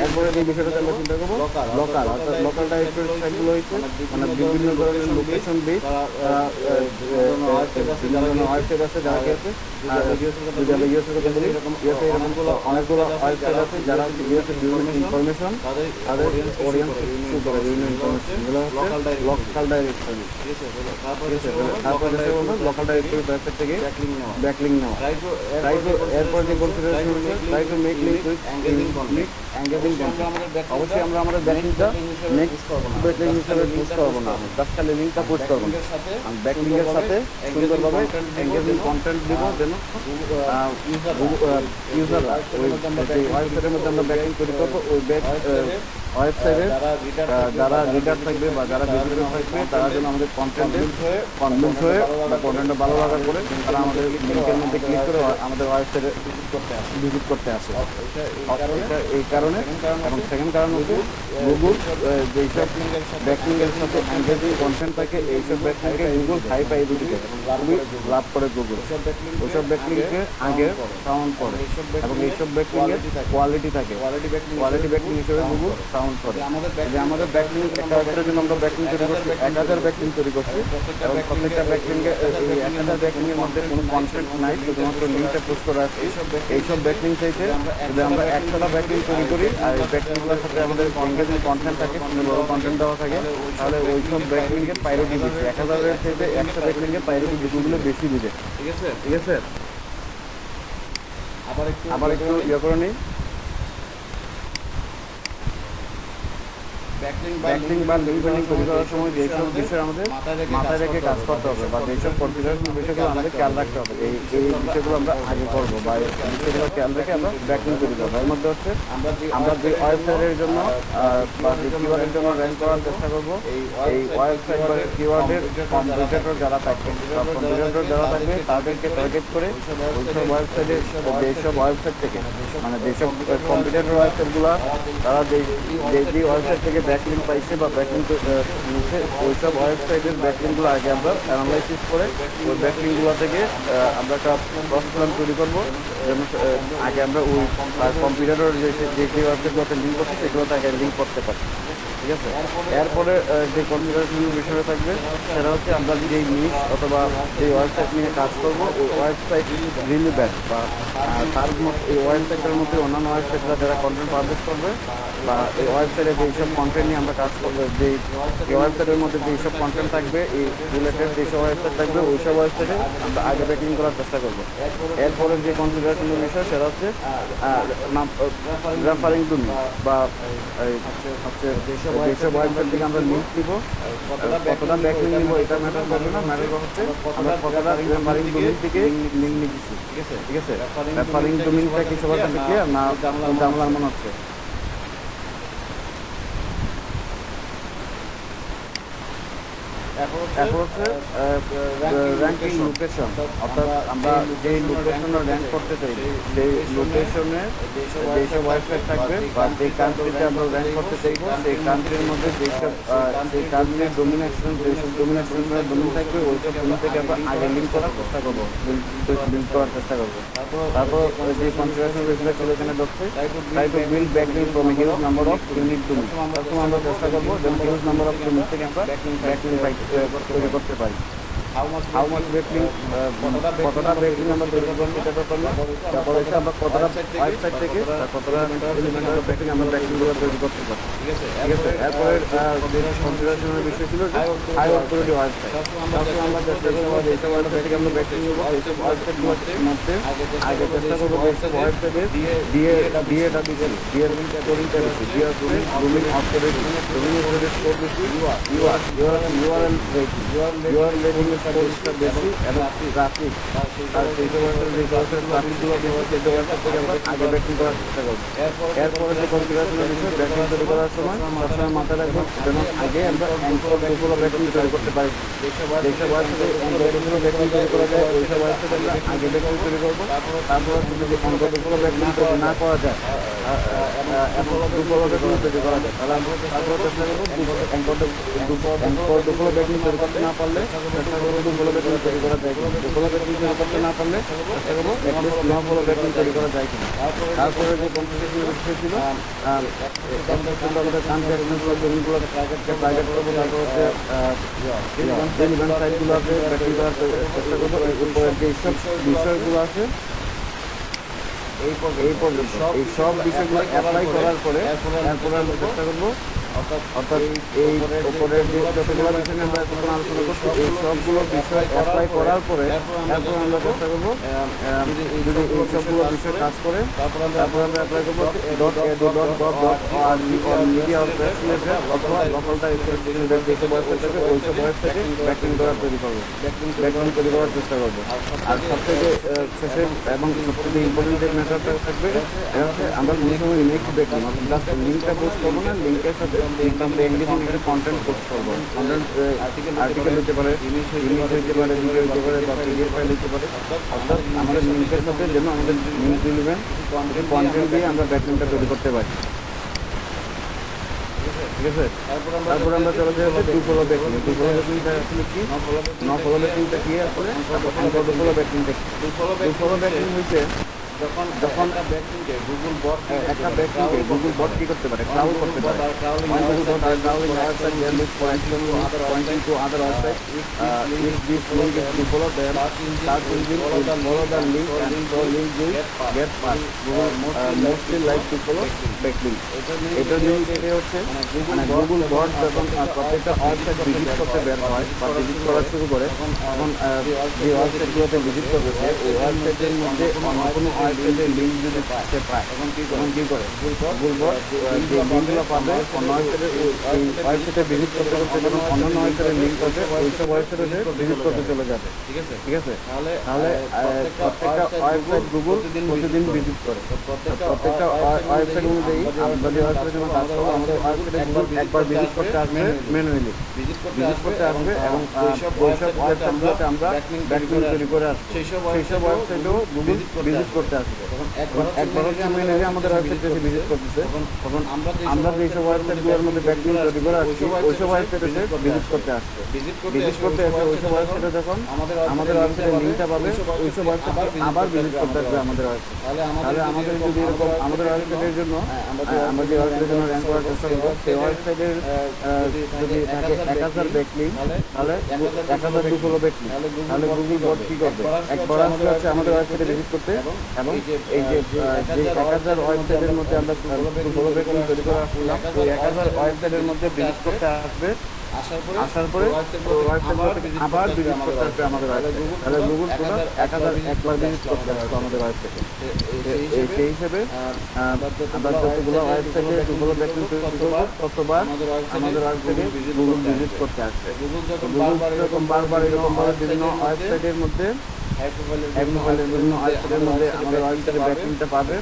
এরপরে যে বিষয়টাতে আমরা চিন্তা করবো লোকাল, অর্থাৎ লোকাল ডাইরেক্টরি সাইটগুলো হচ্ছে মানে বিভিন্ন ধরনের লোকেশন বেস বিভিন্ন ওয়েবসাইট আছে যারা কি আছে যদি আমরা ইউএসএর কথা বলি, ইউএসএ এরকম অনেকগুলো ওয়েবসাইট আছে যারা ইউএসএ বিভিন্ন ইনফরমেশন তাদের অডিয়েন্স ইস্যু করে, বিভিন্ন ইনফরমেশন এগুলো হচ্ছে লোকাল ডাইরেক্টরি। ঠিক আছে, তারপরে যেটা হলো লোকাল ডাইরেক্টরি ওয়েবসাইট থেকে ব্যাকলিং নেওয়া। ট্রাই টু এরপর যে কনসিডারেশন হচ্ছে try to make link with engaging content. অবশ্যই আমরা আমাদের ব্যাকলিংটা নেক্সট ব্যাকলিং হিসেবে পোস্ট করবো না, জাস্ট খালি লিঙ্কটা পোস্ট করবো না, ব্যাকলিংয়ের সাথে সুন্দরভাবে এঙ্গেজিং কন্টেন্ট দিব যেন ইউজাররা ওই যে ওয়েবসাইটের মধ্যে আমরা ব্যাকলিং তৈরি করবো ওই ওয়েবসাইটে যারা রিডার থাকবে বা যারা ভিজিটর থাকবে তারা যেন আমাদের কন্টেন্টে কনভিন্স হয়ে বা কন্টেন্টটা ভালো লাগার পরে তারা আমাদের লিঙ্কের মধ্যে ক্লিক করে আমাদের ওয়েবসাইটে ভিজিট করতে আসে। এটা এই কারণে। এবং সেকেন্ড কারণ হচ্ছে গুগল যেসব ব্যাকলিংয়ের সাথে এঙ্গেজিং কন্টেন্ট থাকে এইসব ব্যাকলিংকে গুগল হাই প্রায়োরিটি দেয় এবং খুবই লাভ করে গুগল। ওইসব ব্যাকলিংকে আগে কাউন্ট করে এবং এইসব ব্যাকলিংয়ের কোয়ালিটি থাকে, কোয়ালিটি ব্যাকলিং হিসেবে গুগল কাউন্ট করে। যে আমাদের ব্যাকলিং একটা ওয়েবসাইটের জন্য আমরা ব্যাকলিং তৈরি করছি, 1000 ব্যাকলিং তৈরি করছি এবং প্রত্যেকটা ব্যাকলিংয়ে এই 1000 ব্যাকলিংয়ের মধ্যে কোনো কন্টেন্ট নাই, শুধুমাত্র লিঙ্কটা পোস্ট করা আছে। এইসব ব্যাকলিং চাইতে যদি আমরা 100টা ব্যাকলিং তৈরি করি আর এই ব্যাকলিংগুলোর সাথে আমাদের এঙ্গেজিং কন্টেন্ট থাকে, বড় কন্টেন্ট দেওয়া থাকে, তাহলে ওইসব ব্যাকলিংয়ের প্রায়োরিটি বেশি। 1000-এর চাইতে 100 ব্যাকলিংয়ের প্রায়োরিটি গুগলে বেশি দিবে। ঠিক আছে, আবার একটু ইয়ে করে নিই। ব্যাকলিং বা লিঙ্ক বিল্ডিং তৈরি করার সময় যেসব বিষয় আমাদের মাথায় রেখে কাজ করতে হবে বা যেসব কনফিগারেশন বিষয়গুলো আমাদের খেয়াল রাখতে হবে, এই বিষয়গুলো আমরা আগে করবো বা এই বিষয়গুলো খেয়াল রেখে আমরা ব্যাকলিং তৈরি করবো। এর মধ্যে হচ্ছে আমরা যে ওয়েবসাইটের জন্য বা যে কিওয়ার্ডের জন্য র্যাঙ্ক করার চেষ্টা করবো, এই ওয়েবসাইট বা কিওয়ার্ডের কম্পিটিটর যারা থাকবে বা কম্পিটিটর যারা থাকবে তাদেরকে টার্গেট করে ওইসব ওয়েবসাইটে যেসব ওয়েবসাইট থেকে মানে যেসব কম্পিটিটর ওয়েবসাইটগুলো তারা যে ওয়েবসাইট থেকে ব্যাকলিং পাইছে বা ব্যাকলিং নিচ্ছে ওইসব ওয়েবসাইটের ব্যাকলিংগুলো আগে আমরা অ্যানালাইসিস করে ওই ব্যাকলিংগুলো থেকে আমরা একটা ক্রস প্ল্যান তৈরি করবো যেন আগে আমরা ওই কম্পিউটারের যে ওয়েবসাইটগুলোতে লিঙ্ক করছি সেগুলোতে আগে লিঙ্ক করতে পারি। ঠিক আছে, এরপরে যে কনসিডারেশনের বিষয় থাকবে সেটা হচ্ছে আমরা যেই নিউজ অথবা যে ওয়েবসাইট নিয়ে কাজ করবো ওই ওয়েবসাইট রিলি ব্যাড বা তার এই ওয়েবসাইটের মধ্যে অন্যান্য ওয়েবসাইটরা যারা কন্টেন্ট পাবলিশ করবে বা এই ওয়েবসাইটে যেসব কন্টেন্ট নিয়ে আমরা কাজ করবো, যে ওয়েবসাইটের মধ্যে যেসব কন্টেন্ট থাকবে এই রিলেটেড যেসব ওয়েবসাইট থাকবে ওইসব ওয়েবসাইটে আমরা আগে ব্যাকলিং করার চেষ্টা করবো। এরপরে যে কনসিডারেশনের বিষয় সেটা হচ্ছে রেফারিং টু মি বা হচ্ছে যেসব ওয়েবসাইট থেকে আমরা লিঙ্ক দিব কতটা ব্যাকলিং নিব এটা ম্যাটার করবে না, ম্যাটার হচ্ছে আমরা কতটা রেফারিং ডোমেইন থেকে লিঙ্ক নিচ্ছি। ঠিক আছে, রেফারিং ডোমেইনটা কি সবার কাছে ক্লিয়ার না জানলার মনে হচ্ছে? এখন হচ্ছে র্যাঙ্কিং লোকেশন, অর্থাৎ আমরা যেই লোকেশনে র্যাঙ্ক করতে চাই সেই লোকেশনে যেসব ওয়েবসাইট থাকবে বা যে কান্ট্রিতে আমরা র্যাঙ্ক করতে চাইবো সেই কান্ট্রির মধ্যে যেসব সেই কান্ট্রির ডোমিনেশন যেসব ডোমিনেশনের ডোমিন থাকবে ওইসব ডোমিন থেকে আমরা আগে লিঙ্ক করার চেষ্টা করবো, লিঙ্ক করার চেষ্টা করবো। তারপর যে কনফিগারেশন রেগুলার ছিল এখানে ধরছে try to build backlink from a huge number of unique domain. তখন আমরা চেষ্টা করবো যেন হিউজ নাম্বার অফ ডোমিন থেকে আমরা ব্যাকলিং তৈরি করতে পারি। হাউ মাচ ব্যাকলিং, কতটা ব্যাকলিং আমরা তৈরি করবো সেটা করলাম। তারপর হচ্ছে আমরা কতটা ওয়েবসাইট থেকে কতটা ব্যাকলিং আমরা ব্যাকলিংগুলো তৈরি করতে পারি। ঠিক আছে, এরপরে যে কনসিডারেশনের বিষয় ছিল হাই অথরিটি ওয়েবসাইট। তারপর আমরা চেষ্টা করবো যেসব ওয়েবসাইট থেকে আমরা ব্যাকলিং করবো এইসব ওয়েবসাইটগুলোর মধ্যে আগে চেষ্টা করবো যেসব ওয়েবসাইটে ডিএটা বেশি, ডিএর স্কোরিংটা বেশি, ডিএর domain authority, domain authority score বেশি, ইউআরএল রেটিং স্কোরটা বেশি এবং ট্রাফিক আর সেইসব ওয়েবসাইট যে ট্রাফিকগুলো বেশি সেইসব ওয়েবসাইট থেকে আমরা আগে ব্যাকলিং করার চেষ্টা করবো। এরপরে যে কনফিগারেশনের বিষয় ব্যাকলিং তৈরি করার সময় সবসময় মাথায় রাখবো যেন আগে আমরা অ্যাঙ্করগুলো ব্যাকলিং তৈরি করতে পারি। যেসব ওয়েবসাইটে অ্যাঙ্করগুলো ব্যাকলিং তৈরি করা যায় ওইসব ওয়েবসাইটে আমরা আগে ব্যাকলিং তৈরি করবো। তারপর যদি অ্যাঙ্করগুলো ব্যাকলিং তৈরি না করা যায় ডু ফলো ব্যাকলিং তৈরি করা যায়। তাহলে আমরা তারপরে চেষ্টা করবো ডু ফলো ব্যাকলিং তৈরি করতে না পারলে চেষ্টা করবো ডু ফলো ব্যাকলিং তৈরি করা যায় কিনা। ডু ফলো ব্যাকলিং তৈরি করতে না পারলে চেষ্টা করবো অ্যাটলিস্ট নো ফলো ব্যাকলিং তৈরি করা যায় কিনা। তারপরে যে কম্পিটিশন বিষয় ছিল আমাদের কান্ট্রি অ্যাক্সেসগুলো জমিগুলো টার্গেট করবো। তারপর হচ্ছে ইভেন্ট সাইটগুলো আছে ব্যাকলিং করার চেষ্টা করবো। উপরের যে সব বিষয়গুলো আছে এই পর্যন্ত এই সব বিষয়গুলো অ্যাপ্লাই করার পরে এরপরে আমরা চেষ্টা করবো অর্থাৎ এই উপরের যে যতগুলো বিষয় নিয়ে আমরা এখন আলোচনা করছি এই সবগুলো বিষয় অ্যাপ্লাই করার পরে এরপর আমরা চেষ্টা করবো যদি এই সবগুলো বিষয় কাজ করে তারপর আমরা অ্যাপ্লাই করবো মিডিয়া অথবা লোকালটা দেখে ওয়েবসাইট থেকে ওই সব ওয়েবসাইট থেকে ব্যাকলিং করার তৈরি করবো, ব্যাকলিং তৈরি করার চেষ্টা করবো। আর সবথেকে শেষে এবং সবথেকে ইম্পর্টেন্ট যে ম্যাটারটা থাকবে এটা হচ্ছে আমরা কোনো সময় নেক্সট ব্যাকলিং জাস্ট লিঙ্কটা পোস্ট করবো না, লিঙ্কের সাথে আমরা এঙ্গেজিং একটা কন্টেন্ট পোস্ট করবো। কন্টেন্ট আর্টিকেল হতে পারে, ইমেজ হতে পারে, ভিডিও হতে পারে বা পিডিএফ ফাইল হতে পারে। অর্থাৎ আমাদের লিঙ্কের সাথে যেন আমাদের লিঙ্ক রিলেভেন্ট কন্টেন্ট দিয়ে আমরা ব্যাকলিংটা তৈরি করতে পারি। ঠিক আছে, তারপর আমরা চলে যাই হচ্ছে do follow backlink. Do follow ব্যাকলিংটা আসলে কি, নো ফলো ব্যাকলিংটা কি আসলে, ডু ফলো ব্যাকলিংটা কি? ডু ফলো ব্যাকলিং হচ্ছে যখন একটা ব্যাকলিংকে গুগল বট কি করতে পারে, ক্রাউল করতে পারে। Crawling website lists pointing to other websites. If this link is to follow them, search engine will follow the link and so link will get passed. Google mostly like to follow backlink. এটা নিয়ে হচ্ছে মানে Google বট যখন প্রত্যেকটা website visit করতে বের হয় বা ভিজিট করা শুরু করে তখন যে ওয়েবসাইটগুলোতে ভিজিট করবে এই ওয়েবসাইটের মধ্যে অন্য কোনো ওয়েবসাইটের লিঙ্ক যদি সে পায় তখন কি করে গুগল বট যে লিঙ্কগুলো পাবে অন্য ওয়েবসাইটে ভিজিট করতে করতে যখন অন্যান্য ওয়েবসাইটের লিঙ্ক পাবে ওইসব ওয়েবসাইটে ভিজিট করতে চলে যাবে। ঠিক আছে, তাহলে প্রত্যেকটা ওয়েবসাইট গুগল প্রতিদিন ভিজিট করে। প্রত্যেকটা ওয়েবসাইট অনুযায়ী আমরা যে ওয়েবসাইটে যখন কাজ করবো আমাদের ওয়েবসাইটে গুগল একবার ভিজিট করতে আসবে, ম্যানুয়ালি ভিজিট করতে আসবে এবং ওইসব ওয়েবসাইটগুলোতে আমরা ব্যাকলিং তৈরি করে আসবো। সেইসব ওয়েবসাইটেও গুগল ভিজিট করতে আসবে। একবার হচ্ছে ম্যানুয়ালি আমাদের ওয়েবসাইটে ভিজিট করতেছে তখন আমরা যেসব ওয়েবসাইটগুলোর মধ্যে ব্যাকলিং তৈরি করে আসছি ওইসব ওয়েবসাইটে ভিজিট করতে আসছে। ভিজিট করতে আসে ওইসব ওয়েবসাইটে যখন আমাদের ওয়েবসাইটের লিঙ্কটা পাবে ওইসব ওয়েবসাইটে আবার ভিজিট করতে আসবে আমাদের ওয়েবসাইট। তাহলে আমাদের যদি এরকম আমাদের ওয়েবসাইটের জন্য আমরা যে ওয়েবসাইটের জন্য র্যাঙ্ক করার চেষ্টা করবো সেই ওয়েবসাইটের যদি থাকে 1000 ব্যাকলিং তাহলে 1000 ডু ফলো ব্যাকলিং, তাহলে গুগল বট কি করবে একবার আসলে হচ্ছে আমাদের ওয়েবসাইটে ভিজিট করতে এবং এই যে 1000 ওয়েবসাইটের মধ্যে আমরা ডু ফলো ব্যাকলিং তৈরি করে আসলাম ওই 1000 ওয়েবসাইটের মধ্যে ভিজিট করতে আসবে। আসার পরে আবার ভিজিট করতে আসবে আমাদের ওয়েবসাইটে। তাহলে গুগল টোটাল 1000 একবার ভিজিট করতে আসবে আমাদের ওয়েবসাইটে। সেই হিসেবে আমরা যতগুলো ওয়েবসাইটে গুগল ব্যাকলিং তৈরি করবো ততবার আমাদের ওয়েবসাইটে গুগল ভিজিট করতে আসবে। গুগল যখন বারবার এরকমভাবে বিভিন্ন ওয়েবসাইটের মধ্যে বিভিন্ন ওয়েবসাইটের মধ্যে আমাদের ওয়েবসাইটে ব্যাকলিংটা পাবে,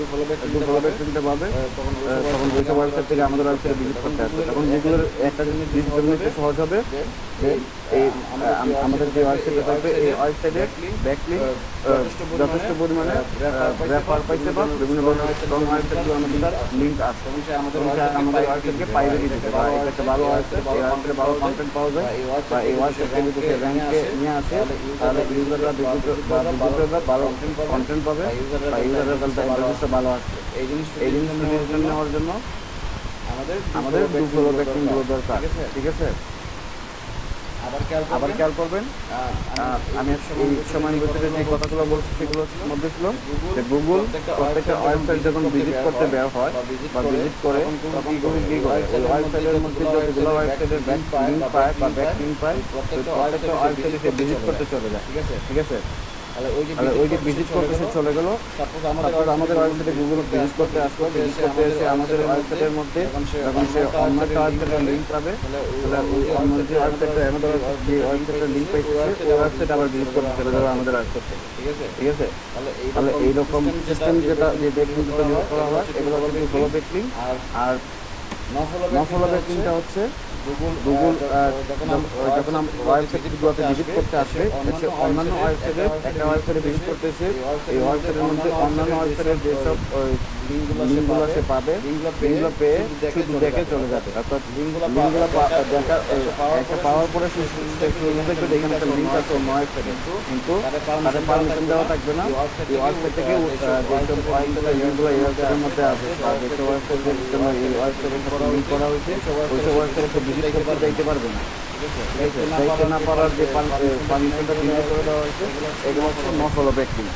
ডু ফলো ব্যাকলিংটা পাবে তখন ওইসব ওয়েবসাইট থেকে আমাদের ওয়েবসাইটে ভিজিট করতে আসবে। তখন গুগলের একটা জিনিস একটু সহজ হবে যে এই আমাদের যে ওয়েবসাইটে থাকবে এই ওয়েবসাইটে ব্যাকলিং যথেষ্ট পরিমাণে রেফার পাইছে বা বিভিন্ন ধরনের স্ট্রং ওয়েবসাইটগুলো আমাদের লিঙ্ক আছে আমাদের ওয়েবসাইটকে প্রায়োরিটি দিতে পারে। এটা একটা ভালো ওয়েবসাইট, এই ওয়েবসাইটে ভালো কন্টেন্ট পাওয়া যায় বা এই ওয়েবসাইটে যদি র্যাঙ্কে নিয়ে আসে তাহলে ইউজাররা ভালো কন্টেন্ট পাবে বা ইউজাররা তাহলে ভালো আসবে। এই জিনিসটা নেওয়ার জন্য আমাদের ডু ফলো ব্যাকলিং গুলো দরকার। ঠিক আছে, আবার খেয়াল করবেন আমি এই সময়ের ভিতরে যে কথাগুলো বলছি সেগুলোর মধ্যে ছিল যে গুগল প্রত্যেকটা ওয়েবসাইট যখন ভিজিট করতে বের হয় বা ভিজিট করে তখন গুগল কি করে ওই ওয়েবসাইটের মধ্যে যতগুলো ওয়েবসাইটের লিঙ্ক পায় বা ব্যাকলিং পায় প্রত্যেকটা ওয়েবসাইটে সে ভিজিট করতে চলে যায়। ঠিক আছে, তাহলে ওই যে ভিজিট করতে সে চলে গেল সাপোজ আমাদের ওয়েবসাইটে গুগল ভিজিট করতে আসলো, ভিজিট করতে এসে আমাদের ওয়েবসাইটের মধ্যে যখন সে অন্য একটা ওয়েবসাইটের লিঙ্ক পাবে তাহলে ওই অন্য যে ওয়েবসাইটে আমাদের যে ওয়েবসাইটের লিঙ্ক পাইছে ওই ওয়েবসাইট আবার ভিজিট করতে চলে যাবে আমাদের ওয়েবসাইট থেকে। ঠিক আছে, তাহলে এইরকম সিস্টেম যেটা যে ব্যাকলিং তৈরি করা হয় এগুলো বলতে ফলো ব্যাকলিং। আর নো ফলো ব্যাকলিংটা হচ্ছে গুগল যখন ওয়েবসাইটগুলোতে ভিজিট করতে আসে সে অন্যান্য ওয়েবসাইটে একটা ওয়েবসাইটে ভিজিট করতে এসে এই ওয়েবসাইটের মধ্যে অন্যান্য ওয়েবসাইটের যেসব লিঙ্কগুলো সে পাবে, লিঙ্কগুলো পেয়ে শুধু দেখে চলে যাবে। অর্থাৎ লিঙ্কগুলো দেখার একটা পাওয়ার পরে সে দেখবে এখানে একটা লিঙ্ক আছে অন্য ওয়েবসাইটে, কিন্তু তাদের পারমিশন দেওয়া থাকবে না। এই ওয়েবসাইট থেকে যেসব লিঙ্কগুলো এই ওয়েবসাইটের মধ্যে আছে বা যেসব ওয়েবসাইটের জন্য এই ওয়েবসাইটের সাথে লিঙ্ক করা হয়েছে ওইসব ওয়েবসাইটে সে ভিজিট করতে যাইতে পারবে না। ঠিক আছে, যাইতে না পারার যে পারমিশনটা ডিনাই করে দেওয়া হয়েছে এগুলো হচ্ছে নো ফলো ব্যাক লিঙ্ক।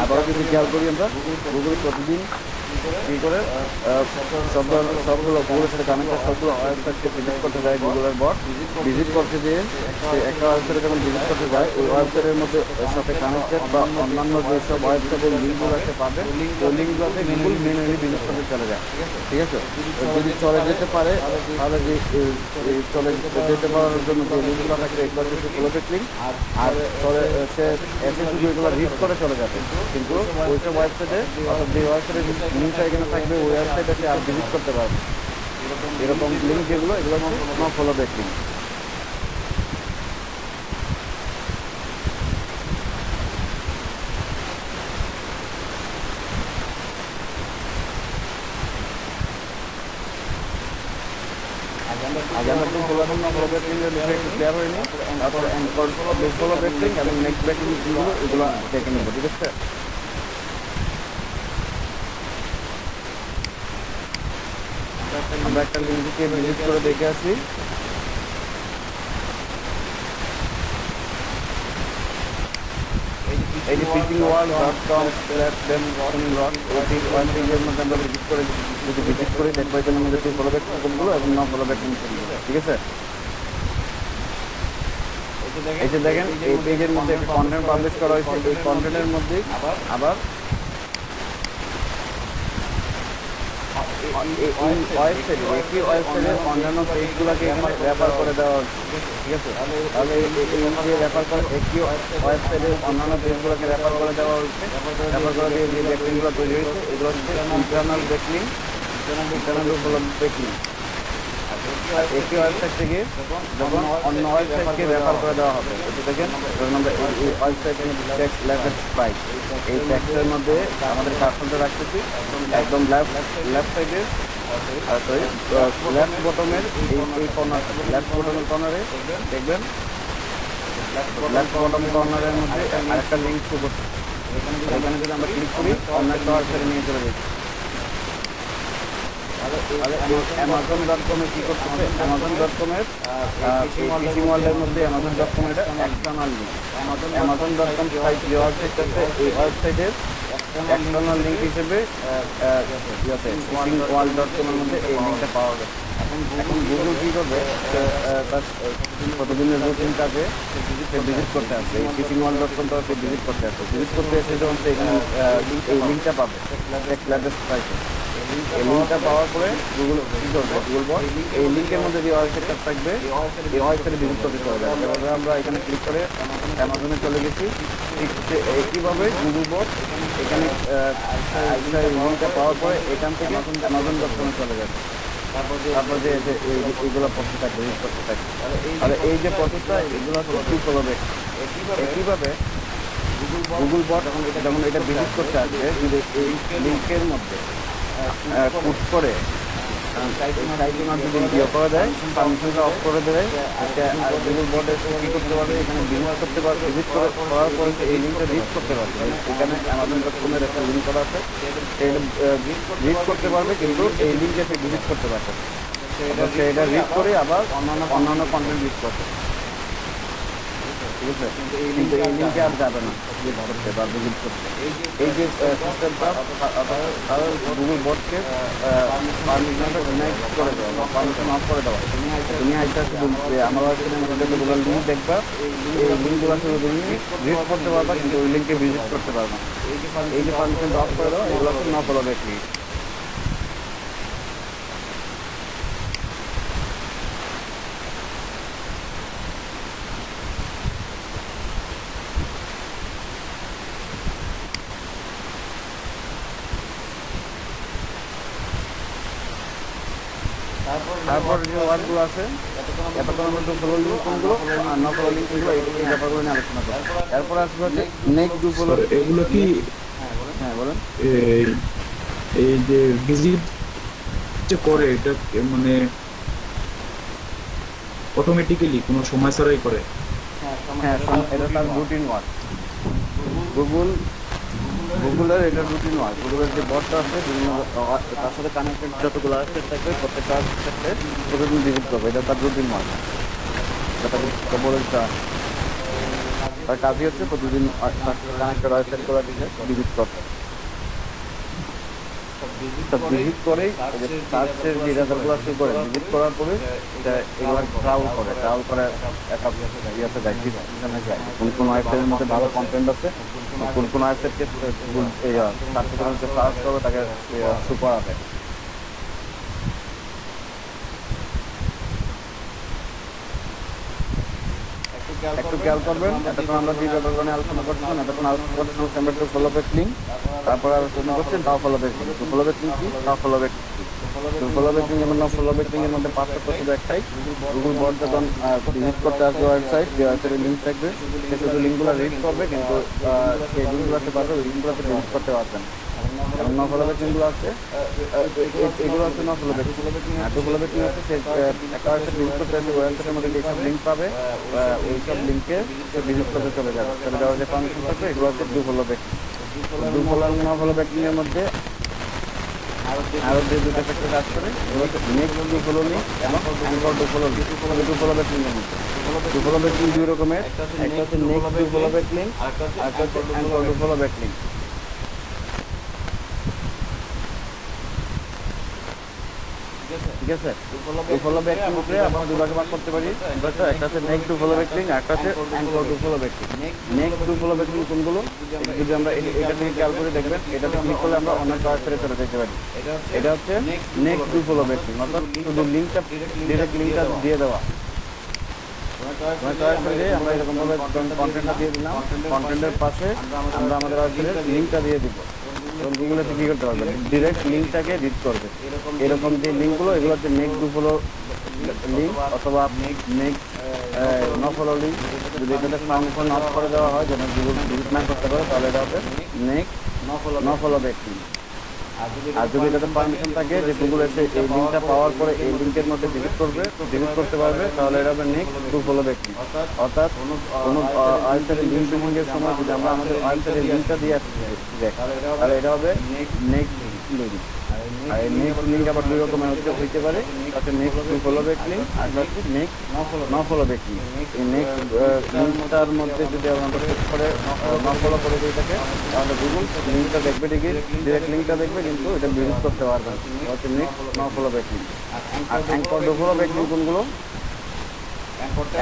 আবারও যদি খেয়াল করি আমরা গুগল প্রতিদিন কি করে সবগুলো গুগলের সাথে কানেক্টেড সবগুলো ওয়েবসাইটকে ভিজিট করতে যায়। গুগলের বট ভিজিট করতে যেয়ে সে একটা ওয়েবসাইটে যখন ভিজিট করতে যায় ওই ওয়েবসাইটের মধ্যে সাথে কানেক্টেড বা অন্যান্য যেসব ওয়েবসাইটের লিঙ্কগুলো সে পাবে ওই লিঙ্কগুলোতে গুগল মেনুয়ালি ভিজিট করতে চলে যায়। ঠিক আছে, যদি চলে যেতে পারে তাহলে যে চলে যেতে পারার জন্য যে লিঙ্কগুলো থাকবে এগুলো হচ্ছে ফলো ব্যাক লিঙ্ক, আর চলে সে এসে শুধু এগুলো রিড করে চলে যাবে। কিন্তু ওইসব ওয়েবসাইটে অর্থাৎ যে ওয়েবসাইটে লিঙ্কটা এখানে থাকবে ওই ওয়েবসাইটে সে আর ভিজিট করতে পারবে। এরকম লিঙ্ক যেগুলো এগুলো হচ্ছে নো ফলো ব্যাক লিঙ্ক। আগে আমরা একটু ফলো ব্যাক লিঙ্কের বিষয়ে একটু ক্লিয়ার হয়নি, তারপর ফলো ব্যাক লিঙ্ক এবং নেক্সট ব্যাক লিঙ্কগুলো এগুলো দেখে নেবো। ঠিক আছে, আমরা একটা লিঙ্ককে ভিজিট করে দেখে আসি। এই যে fishingworld.com/rot এই ওয়েবসাইটের মধ্যে আমরা ভিজিট করে দেখবো এখানের মধ্যে ফলো ব্যাক লিঙ্কগুলো এবং নন ফলো ব্যাক লিঙ্কগুলো। ঠিক আছে, এই যে দেখেন এই পেজের মধ্যে একটা কন্টেন্ট পাবলিশ করা হয়েছে। এই কন্টেন্টের মধ্যে আবার একই ওয়েবসাইটের অন্যান্য পেজগুলোকে এখানে রেফার করে দেওয়া হচ্ছে। ঠিক আছে, তাহলে এই যে রেফার করে একই ওয়েবসাইটের অন্যান্য পেজগুলোকে রেফার করে দেওয়া হচ্ছে। রেফার করে দিয়ে যে ব্যাকলিঙ্কগুলো তৈরি হয়েছে এগুলো হচ্ছে ইন্টারনাল ব্যাকলিঙ্ক, ইন্টারনাল ব্যাকলিঙ্ক। একই ওয়েবসাইট থেকে যখন অন্য ওয়েবসাইটকে রেফার করে দেওয়া হবে, এটা দেখেন ধরুন আমরা এই ওয়েবসাইটের মধ্যে টেক্সট লেফট রাইট এই টেক্সটের মধ্যে আমাদের কার্সরটা রাখতেছি একদম লেফট সাইডে লেফট বটমের এই কর্নার, লেফট বটমের কর্নারে দেখবেন লেফট বটম কর্নারের মধ্যে আরেকটা লিঙ্ক শো করছে। এখানে যদি আমরা ক্লিক করি অন্য একটা ওয়েবসাইটে নিয়ে চলে যাই। Amazon.com কি করতেছে, Amazon.com-এর ফিশিং ওয়ার্ল্ডের মধ্যে Amazon.com এটা এক্সটার্নাল লিঙ্ক। Amazon.com সাইট যে ওয়েবসাইট আছে এই ওয়েবসাইটের এক্সটার্নাল লিঙ্ক হিসেবে ফিশিং ওয়ার্ল্ড.com-এর মধ্যে এই লিঙ্কটা পাওয়া যায়। এখন গুগল কি করবে, তার প্রতিদিনের রুটিন কাজে সে ভিজিট করতে আসবে এই ফিশিং ওয়ার্ল্ড.com-টা সে ভিজিট করতে আসবে। ভিজিট করতে এসে যখন সে এখানে এই লিঙ্কটা পাবে লেটেস্ট সাইটে, এই লিঙ্কটা পাওয়ার পরে গুগল কি করবে, গুগল বট এই লিঙ্কের মধ্যে যে ওয়েবসাইটটা থাকবে এই ওয়েবসাইটে ভিজিট করতে চলে যাবে। এভাবে আমরা এখানে ক্লিক করে অ্যামাজনে চলে গেছি। ঠিক একইভাবে গুগল বট এখানে লিঙ্কটা পাওয়ার পরে এখান থেকে Amazon.com-এ চলে যাবে। তারপর যে এইগুলো প্রসেস থাকবে, রিড করতে থাকবে। তাহলে এই যে প্রসেসটা এগুলো হচ্ছে ফলো ব্যাক। একইভাবে গুগল বট যখন এটা ভিজিট করতে আসবে যদি এই লিঙ্কের মধ্যে পুশ করে সাইটের মাধ্যমে ভিডিও করে দেয়, পারমিশনটা অফ করে দেয়, আর গুগল বটে কী করতে পারবে এখানে ভিজিট করতে পারবে। ভিজিট করার পরে এই লিঙ্কটা রিড করতে পারবে। এখানে Amazon.com-এর একটা লিঙ্ক করা আছে, রিড করতে পারবে কিন্তু এই লিঙ্কে সে ভিজিট করতে পারবে। সে এটা রিড করে আবার অন্যান্য কন্টেন্ট রিড করবে। ঠিক আছে, কিন্তু এই লিঙ্কে আর যাবে না করতে বা ভিজিট করতে। এই যে সিস্টেমটা গুগল বটকে পারমিশনটা ডিনাই করে দেওয়া বা পারমিশন অফ করে দেওয়া। তুমি একটা শুধু আমার ওয়েবসাইটের মধ্যে যতগুলো লিঙ্ক দেখবা এই লিঙ্কগুলো শুধু তুমি রিড করতে পারবা কিন্তু ওই লিঙ্কে ভিজিট করতে পারবা। এই যে পারমিশনটা অফ করে দেওয়া এগুলো হচ্ছে নো ফলো ব্যাক লিঙ্ক। তারপর যে ওয়ার্ডগুলো আছে এতক্ষণ মধ্যে ফলো লিঙ্ক কোনগুলো আর ন ফলো লিঙ্ক কোনগুলো এই ব্যাপারগুলো নিয়ে আলোচনা করব। এরপর আসবে হচ্ছে নেক্সট ডু ফলো। এগুলো কি হ্যাঁ বলেন। এই যে ভিজিট যে করে এটা মানে অটোমেটিক্যালি কোনো সময় ছাড়াই করে? হ্যাঁ, এটা তার রুটিন ওয়ার্ক। গুগল গুগলের এটা রুটিন ওয়ার্ক। গুগলের যে বটটা আছে বিভিন্ন তার সাথে কানেক্টেড যতগুলো আছে থাকবে প্রত্যেকটা ক্ষেত্রে প্রতিদিন ভিজিট করবে, এটা তার রুটিন ওয়ার্ক। তার কাজই হচ্ছে প্রতিদিন কানেক্টেড ওয়েবসাইটগুলো দিকে ভিজিট করতে। ভিজিট করেই সার্চের যে রেজাল্টগুলো শুরু করে ভিজিট করার পরে এগুলো ট্রাভেল করে একটা ইয়েতে যায়, ডিসক্রিপশনে যায় কোন কোন ওয়েবসাইটের মধ্যে ভালো কন্টেন্ট আছে, কোন কোন ওয়েবসাইটকে সার্চ করবে তাকে শো করাবে। একটু খেয়াল করবেন, এতক্ষণ আমরা যে ব্যাপারগুলো নিয়ে আলোচনা করছিলাম, ফলো ব্যাক লিঙ্ক, তারপর আলোচনা করছেন no follow back link. Follow back link কি? No follow back follow back link এবং নাও ফলো ব্যাক লিঙ্কের মধ্যে পার্থক্য শুধু একটাই, গুগল বট যখন ভিজিট করতে আসবে ওয়েবসাইট, যে ওয়েবসাইটের লিঙ্ক থাকবে সে শুধু লিঙ্কগুলো রিড করবে, কিন্তু সেই লিঙ্কগুলোতে পারবে ওই লিঙ্কগুলোতে ভিজিট করতে পারবেন। এবং নাও ফলো ব্যাক লিঙ্কগুলো আছে, এগুলো হচ্ছে নাও ফলো ব্যাক। আর টু ফলো ব্যাক লিঙ্ক হচ্ছে একটা ওয়েবসাইট ভিজিট করতে আসবে, ওয়েবসাইটের মধ্যে যেসব লিঙ্ক পাবে ওইসব লিঙ্কে ভিজিট করতে চলে যাওয়ার যে পারমিশন থাকবে, এগুলো হচ্ছে do follow back. Do follow এবং নাও ফলো ব্যাক লিঙ্কের মধ্যে আরো যে দুটো ফ্যাক্টর কাজ করে, এগুলো হচ্ছে নেক্সট ডু ফলো লিঙ্ক এবং anchor do follow link. Do follow back লিঙ্কের মধ্যে ডু ফলো ব্যাক লিঙ্ক দুই রকমের, একটা হচ্ছে next do follow back link, আর একটা হচ্ছে anchor do follow back link. ঠিক আছে, ডু ফলো ব্যাক লিঙ্কে আমরা দুই ভাগে ভাগ করতে পারি। একটা হচ্ছে next do follow back link, একটা হচ্ছে anchor do follow back link. Next do follow back link কোনগুলো? যদি আমরা এটা থেকে খেয়াল করে দেখবেন, এটাতে ক্লিক করলে আমরা অন্য ওয়েবসাইটে চলে যেতে পারি। এটা হচ্ছে next do follow back link, অর্থাৎ শুধু লিঙ্কটা ডিরেক্ট লিঙ্কটা দিয়ে দেওয়া। আমরা এরকম ভাবে কন্টেন্টটা দিয়ে দিলাম, কন্টেন্টের পাশে আমরা আমাদের ওয়েবসাইটের লিঙ্কটা দিয়ে দিব এবং গুগলেতে কি করতে পারবেন, ডিরেক্ট লিঙ্কটাকে রিড করবে। এরকম যে লিঙ্কগুলো, এগুলো হচ্ছে নেক্সট ডু ফলো লিঙ্ক অথবা নেক্সট নো ফলো লিঙ্ক। যদি এটাতে ফাংশন অফ করে দেওয়া হয়, যেন গুগল ভিজিট না করতে পারে, তাহলে এটা হবে next no follow back link. আর যদি এটাতে পারমিশন থাকে যে গুগল এসে এই লিঙ্কটা পাওয়ার পরে এই লিঙ্কের মধ্যে ভিজিট করতে পারবে, তাহলে এটা হবে next do follow back link. অর্থাৎ কোনো ওয়েবসাইটের লিঙ্ক বিলিংয়ের সময় যদি আমরা আমাদের ওয়েবসাইটের লিঙ্কটা দিয়ে আসি, তাহলে এটা হবে নেক্সট লিঙ্ক। আর এই নেক্সট লিঙ্ক আবার দুই রকমের হইতে পারে, একটা next do follow back link আর একটা next no follow back link. এই নেক্সট লিঙ্কটার মধ্যে যদি আমরা ক্লিক করে নো ফলো করে দিই থাকে, তাহলে গুগল লিঙ্কটা দেখবে, ঠিকই ডিরেক্ট লিঙ্কটা দেখবে, কিন্তু এটা ভিজিট করতে পারবে না। হচ্ছে next no follow back link. আর anchor do follow back link কোনগুলো?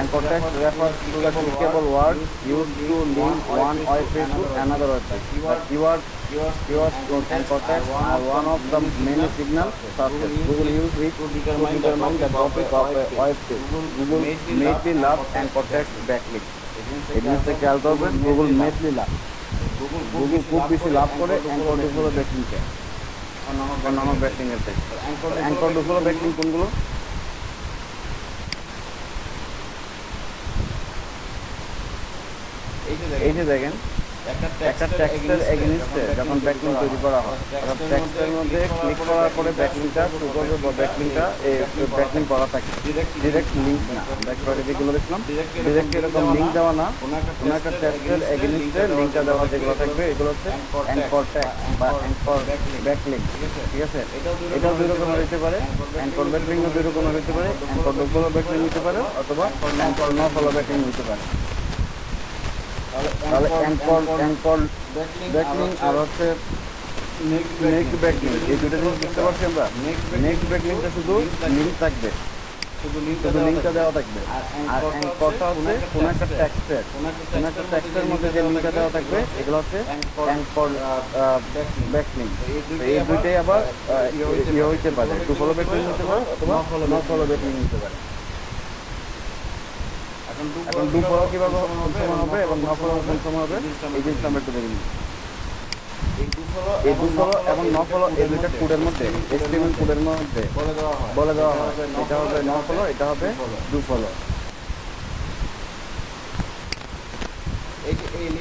Anchor text refers to the clickable words used to link one webpage to another website. Keywords from anchor text are one of the many signal sources Google uses it to determine the topic of a webpage. Google mainly loves anchor text backlinks. এই জিনিসটা খেয়াল করবেন, Google mainly লাভ, Google খুব বেশি লাভ করে anchor do follow ব্যাকলিংকে, অন্যান্য ব্যাকলিংয়ের থেকে। Anchor do follow backlink কোনগুলো? এই যে দেখেন, একটা টেক্সটের এগেইনস্টে যখন ব্যাকলিংক তৈরি করা হয়, অর্থাৎ টেক্সটের মধ্যে ক্লিক করার পরে ব্যাকলিংকটা শুরু করবে বা ব্যাকলিংকটা ব্যাকলিংক করা থাকে, ডিরেক্ট লিঙ্ক না। ব্যাকওয়ার্ডে যেগুলো দেখলাম ডিরেক্ট এরকম লিঙ্ক দেওয়া না, কোনো একটা টেক্সটের এগেইনস্টে লিঙ্কটা দেওয়া যেগুলো থাকবে, এগুলো হচ্ছে অ্যাঙ্কর টেক্সট বা অ্যাঙ্কর ব্যাকলিংক। ঠিক আছে, এটাও দুই রকমের হতে পারে, অ্যাঙ্কর ব্যাকলিংকও দুই রকমের হতে পারে, অ্যাঙ্কর ডু ফলো ব্যাকলিংক হতে পারে অথবা অ্যাঙ্কর নো ফলো ব্যাকলিংক হতে পারে। তাহলে অ্যাঙ্কর ব্যাকলিংক আর হচ্ছে নেক্সট ব্যাকলিংক, এই দুটো জিনিস বুঝতে পারছি আমরা। নেক্সট ব্যাকলিংকটা শুধু লিঙ্ক থাকবে, শুধু লিঙ্কটা দেওয়া থাকবে। আর অ্যাঙ্করটা হচ্ছে কোনো একটা টেক্সটের মধ্যে যে লিঙ্কটা দেওয়া থাকবে, এগুলো হচ্ছে অ্যাঙ্কর ব্যাকলিংক। এই দুইটাই আবার ইয়ে হইতে পারে, টু ফলো ব্যাকলিংক হতে পারে অথবা নো ফলো ব্যাকলিংক হতে পারে। এখন ডু ফলো কিভাবে সমান হবে এবং নো ফলো সমান হবে, এই জিনিসটা আমরা একটু দেখে নিই। এই ডু ফলো এবং নো ফলো এই দুইটা কোডের মধ্যে, HTML কোডের মধ্যে বলে দেওয়া হয়, এটা হবে নো ফলো, এটা হবে ডু ফলো।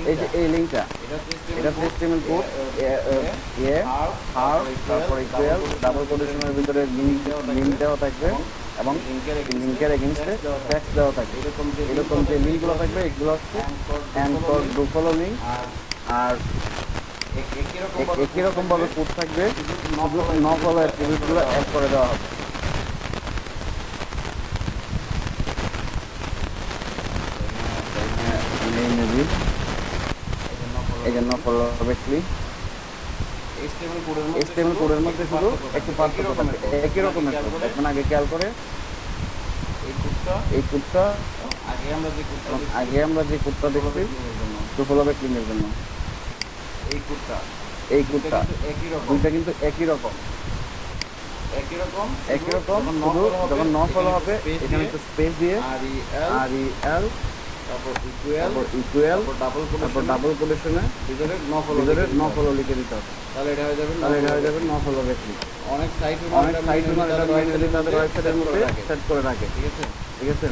এই যে এই লিঙ্কটা, এটা হচ্ছে HTML কোড এ হার তারপর ইকুয়াল ডাবল কোটেশনের ভিতরে লিঙ্ক দেওয়া থাকবে এবং লিঙ্কের এগেইনস্টে টেক্সট দেওয়া থাকবে। এরকম যে লিঙ্কগুলো থাকবে এগুলো হচ্ছে অ্যাঙ্কর ডু ফলো লিঙ্ক। আর একই রকম ভাবে কোড থাকবে, শুধু ন ফলো অ্যাট্রিবিউটগুলো অ্যাড করে দেওয়া হবে। এই জন্য ফলো হবে ক্লিক। HTML কোডের মধ্যে শুধু একটু পার্থক্য থাকবে, একই রকমের কোড। এখন আগে খেয়াল করে এই কোডটা আগে আমরা যে কোডটা দেখছি টু ফলো ব্যাক লিঙ্কের জন্য, এই কোডটা দুইটা কিন্তু একই রকম শুধু যখন ন ফলো হবে এখানে একটু স্পেস দিয়ে REL তারপর ইকুয়াল তারপর ডাবল কোটেশনে ভিতরে ন ফলো লিখে দিতে হবে। তাহলে এটা হয়ে যাবে ন ফলো ব্যাক লিঙ্ক। অনেক সাইট ওনার এটা ম্যানুয়ালি তাদের ওয়েবসাইটের মধ্যে সেট করে রাখে, ঠিক আছে।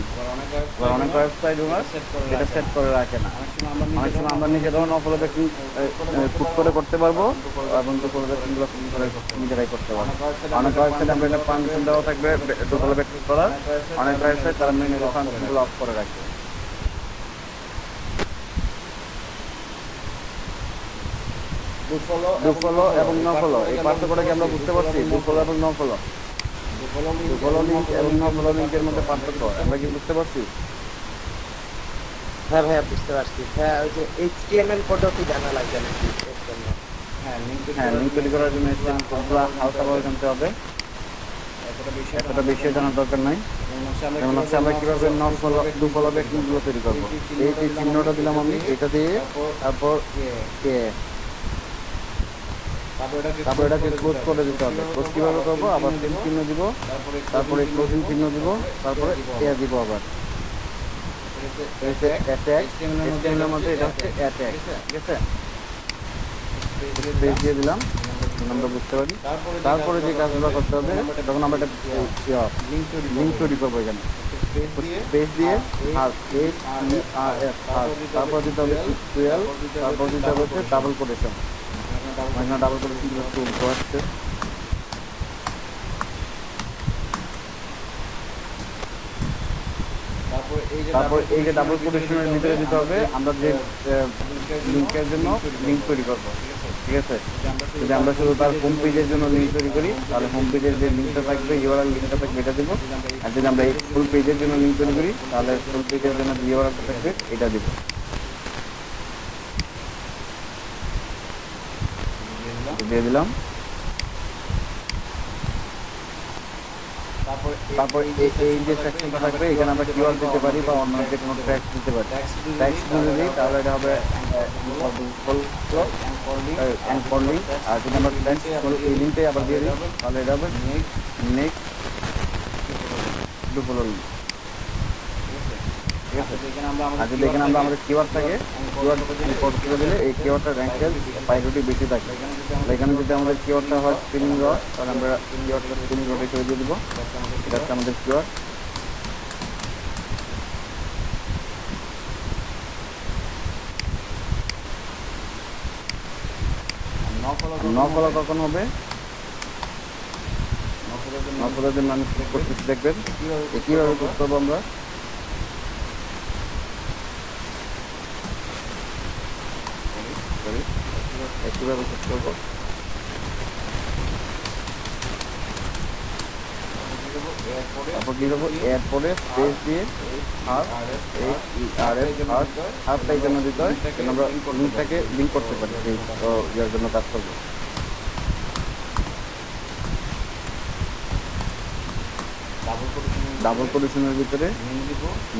অনেক ওয়েবসাইট ওনার এটা সেট করে রাখে না। অনেক সময় আমরা নিজেরাও ন ফলো ব্যাক লিঙ্ক পুট করে করতে পারবো এবং টু ফলো ব্যাক লিঙ্কগুলো নিজেরাই করতে পারবো। অনেক ওয়েবসাইট আমরা এটা পারমিশন দেওয়া থাকবে টু ফলো ব্যাক লিঙ্ক করার, অনেক ওয়েবসাইট তারা ম্যানুয়ালি ফাংশনগুলো অফ করে রাখে। ডু ফলো এবং ন ফলো এই পার্থক্যটা কি আমরা বুঝতে পারছি? ডু ফলো এবং ন ফলো, ডু ফলো লিঙ্ক এবং ন ফলো লিঙ্কের মধ্যে পার্থক্য আমরা কি বুঝতে পারছি? হ্যাঁ ভাইয়া বুঝতে পারছি। হ্যাঁ ওই যে HTML কোডও কি জানা লাগবে নাকি এর জন্য? হ্যাঁ, লিঙ্ক তৈরি করার জন্য HTML কোডগুলো হালকাভাবে জানতে হবে, এতটা বেশি জানার দরকার নাই। যেমন হচ্ছে আমরা কিভাবে নন ফলো ডু ফলো ব্যাক লিঙ্কগুলো তৈরি করবো। এই যে চিহ্নটা দিলাম আমি, এটা দিয়ে তারপর তারপর এটাকে ক্লোজ করে দিতে হবে। ক্লোজ কিভাবে করবো? আবার সেম চিহ্ন দিব, তারপরে ক্লোজিং চিহ্ন দিব, তারপরে দিব আবার অ্যাটাক। HTML এর মধ্যে এটা হচ্ছে অ্যাটাক, ঠিক আছে। স্পেস দিয়ে দিলাম, আমরা বুঝতে পারি। তারপরে যে কাজগুলো করতে হবে, তখন আমরা একটা লিঙ্ক তৈরি করবো। এখানে স্পেস দিয়ে তারপর দিতে হবে ইকুয়াল, তারপর দিতে হবে হচ্ছে ডাবল কোটেশন। এখানে ডাবল কোটেশন উল্টো আসছে। তারপর এই যে ডাবল কোটেশনের ভিতরে দিতে হবে আমরা যে লিঙ্কের জন্য লিঙ্ক তৈরি করবো, ঠিক আছে। যদি আমরা শুধু তার হোম পেজের জন্য লিঙ্ক তৈরি করি তাহলে হোম পেজের যে লিঙ্কটা থাকবে ইউআরএল লিঙ্কটা থাকবে এটা দিব। আর যদি আমরা এই ফুল পেজের জন্য লিঙ্ক তৈরি করি তাহলে ফুল পেজের জন্য যে ইউআরএলটা থাকবে এটা দিব। দিয়ে দিলাম। তারপর এই যে সেকশনটা থাকবে এখানে আমরা কিওয়ার্ড দিতে পারি বা অন্য যে কোনো ট্যাক্স দিতে পারি। ট্যাক্স যদি দিই তাহলে এটা হবে অ্যাঙ্কর লিঙ্ক। আর যদি আমরা ট্যাক্স এই লিঙ্কটাই আবার দিয়ে দিই তাহলে এটা হবে নেক্সট ডু ফলো লিঙ্ক, ঠিক আছে। আর যদি এখানে আমরা আমাদের কিওয়ার্ড থাকে, কিওয়ার্ড ইম্পোর্ট করে দিলে এই কিওয়ার্ডটার র্যাঙ্কের প্রায়োরিটি বেশি থাকে। এখানে যদি আমাদের কিওয়ার্ডটা হয় স্পিনিং রড তাহলে আমরা কিওয়ার্ডটা স্পিনিং রডে করে দিয়ে দেবো। এটা হচ্ছে আমাদের কিওয়ার্ড। ন ফলো কখন হবে? ন ফলোর জন্য আমি ক্লিক করতেছি, দেখবেন কীভাবে করতে হবে। আমরা কিভাবে করতে হবে? তারপর দিয়ে দেবো এরপরে স্পেস দিয়ে হাফটাই জন্য দিতে হয়, আমরা লিঙ্কটাকে লিঙ্ক করতে পারি ইয়ার জন্য কাজ করবো। ডাবল কোটেশনের ভিতরে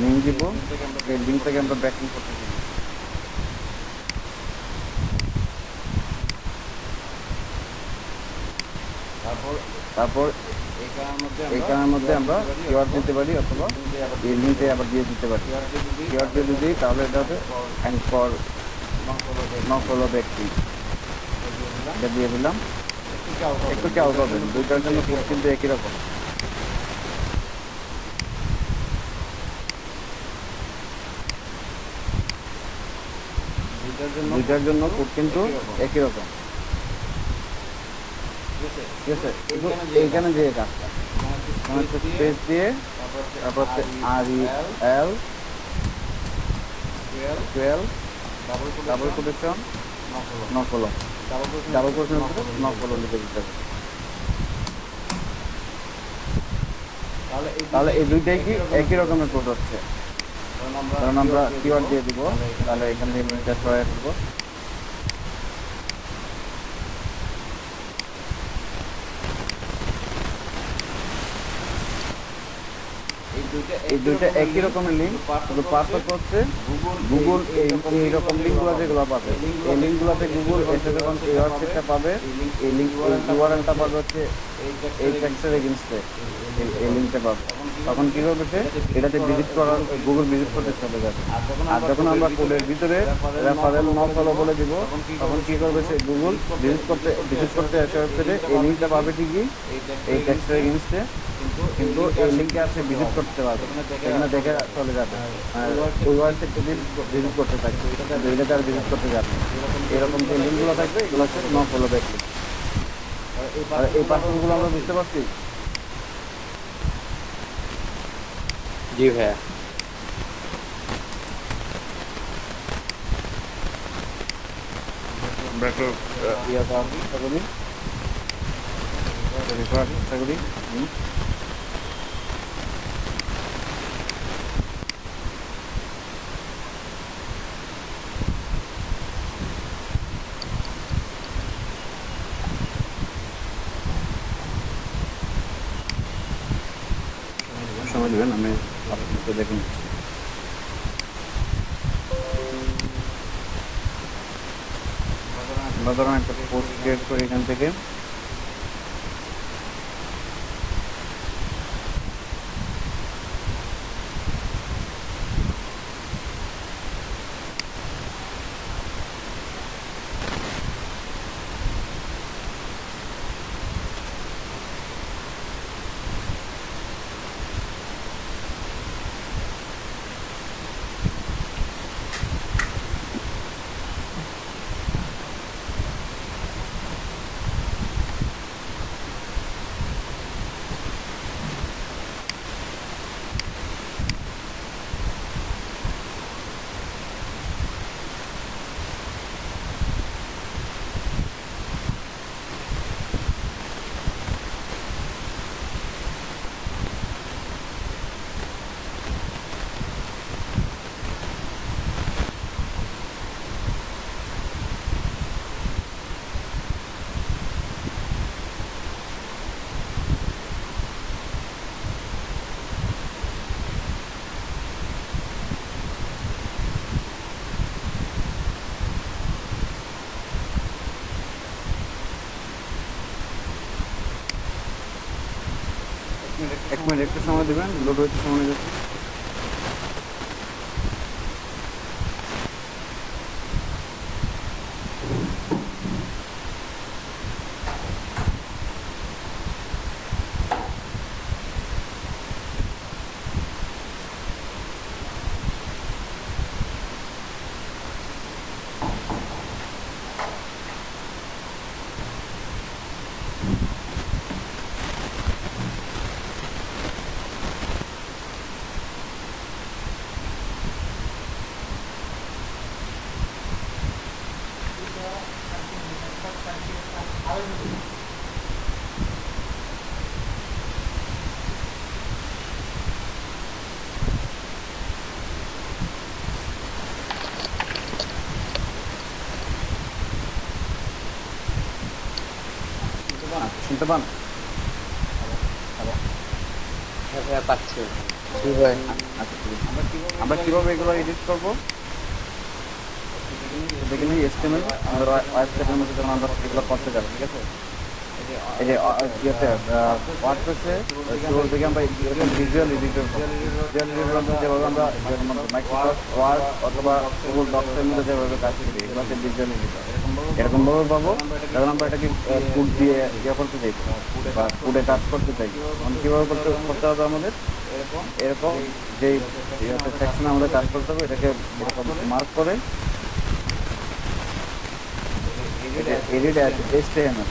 লিঙ্ক দিব, এই লিঙ্কটাকে আমরা ব্যাকলিঙ্ক করতে পারি। তারপর এখানের মধ্যে আমরা কিওয়ার্ড দিতে পারি অথবা এই লিঙ্কে আবার দিয়ে দিতে পারি। কিওয়ার্ড যদি দিই তাহলে এটা হবে অ্যাঙ্কর ন ফলো ব্যাক লিঙ্ক, এটা দিয়ে দিলাম। একটু খেয়াল করবেন দুইটার জন্য কিন্তু একই রকম। দুইটার জন্য কোড কিন্তু একই রকম, ঠিক আছে? কিন্তু এইখানে যে কাজটা স্পেস দিয়ে তারপর হচ্ছে REL 12 ডাবল কোটেশন নকলম, ডাবল কোটেশন নকলম লিখে দিতে হবে। তাহলে এই দুইটাই কি একই রকমের কোড হচ্ছে, কারণ আমরা কিওয়ার্ড দিয়ে দিব। তাহলে এখান থেকে মিটার সহায়ক দিব। এই দুইটা একই রকমের লিঙ্ক, শুধু পার্থক্য হচ্ছে গুগল এইরকম লিঙ্কগুলো যেগুলো পাবে, এই লিঙ্কগুলোতে গুগল এসে যখন এই ওয়েবসাইটটা পাবে, এই লিঙ্ক ইউআরএলটা পাবে হচ্ছে এই টেক্সটের এগেইনস্টে, এই লিঙ্কটা পাবে। তখন কি করবে সে এটাতে ভিজিট করার, গুগল ভিজিট করতে চলে যাবে। আর যখন আমরা কোডের ভিতরে রেফারেল নট ফলো বলে দিব, তখন কি করবে সে গুগল ভিজিট করতে এসে ওয়েবসাইটে এই লিঙ্কটা পাবে ঠিকই এই টেক্সটের এগেইনস্টে, কিন্তু এই লিঙ্কে আর সে ভিজিট করতে পারবে, এখানে দেখে চলে যাবে। ওই ওয়েবসাইটে ভিজিট করতে থাকবে, এটাতে আর ভিজিট করতে যাবে। এরকম যে লিঙ্কগুলো থাকবে এগুলো হচ্ছে নট ফলো ব্যাক লিঙ্ক। আর এই পার্থক্যগুলো আমরা বুঝতে পারছি। জি ভাইয়া। আমরা একটু ইয়ে করার চেষ্টা করি, করার চেষ্টা করি। সময় দেবেন, আমি আপনাকে দেখুন। আমরা ধরুন একটা পোস্ট ক্রিয়েট করি এখান থেকে, এক মিনিট একটু সময় দেবেন, লোড হইতে সময় যাচ্ছে। শুনতে পান? হ্যাঁ ভাইয়া পাচ্ছি। জি ভাই। আচ্ছা ঠিক আছে। আমরা কিভাবে এগুলো এডিট করবো দেখে নিই। HTML আমাদের ওয়েবসাইটের মধ্যে যখন আমরা এগুলো করতে যাবো, ঠিক আছে? এই যে ইয়েতে ওয়ার্ডপ্রেসে শুরুর দিকে আমরা ভিজুয়াল এডিটর, যেভাবে আমরা মাইক্রোসফট ওয়ার্ড অথবা গুগল ডক্সের মধ্যে যেভাবে কাজ করি, এগুলো হচ্ছে ভিজুয়াল এডিটর। এরকমভাবে পাবো যখন আমরা এটাকে কোড দিয়ে ইয়ে করতে চাই বা কোডে কাজ করতে চাই, তখন কীভাবে করতে হবে আমাদের এরকম যেই সেকশনে আমাদের কাজ করতে হবে, এটাকে এরকম মার্ক করে এডিট HTML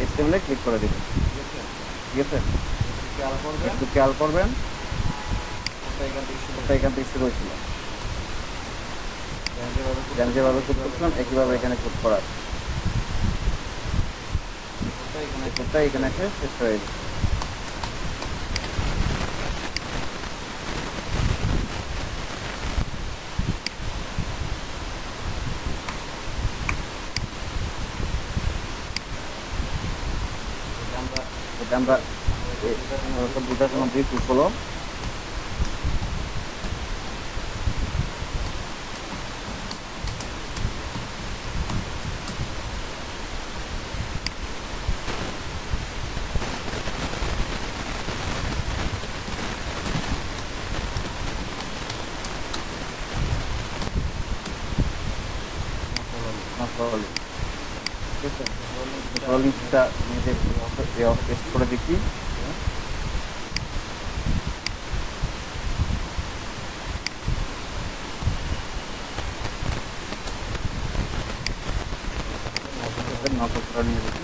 HTML ক্লিক করে দিবেন, ঠিক আছে? একটু খেয়াল করবেন, এখান থেকে শুরু হয়েছিল, যেভাবে কোড করছিলাম একইভাবে এখানে কোড করার, কোডটা এখানে এসে শেষ হয়ে গেছে। এটা আমরা দুটার মধ্যে ক্লিক করলো, লিঙ্কটা পেস্ট করে দেখি। নকশা নিয়ে দেখি,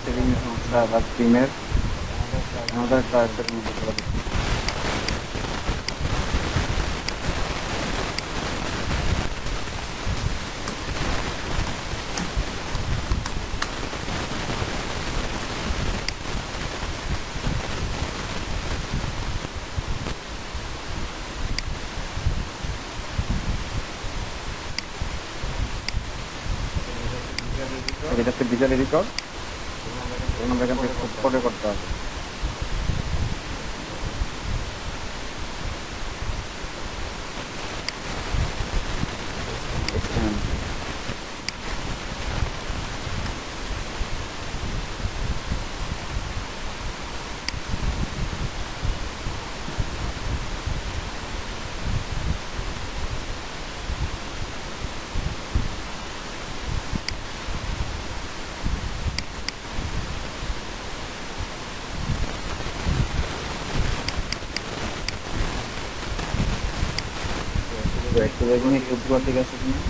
সেভিং সমস্যা বা স্ক্রিনের আমাদের কাজের মধ্যে করে দিচ্ছি। এটা হচ্ছে ভিজুয়াল এডিটর, আমরা এখান থেকে কোডে করতে হবে। একটু দেখুন এই কোডগুলো ঠিক আছে কিনা।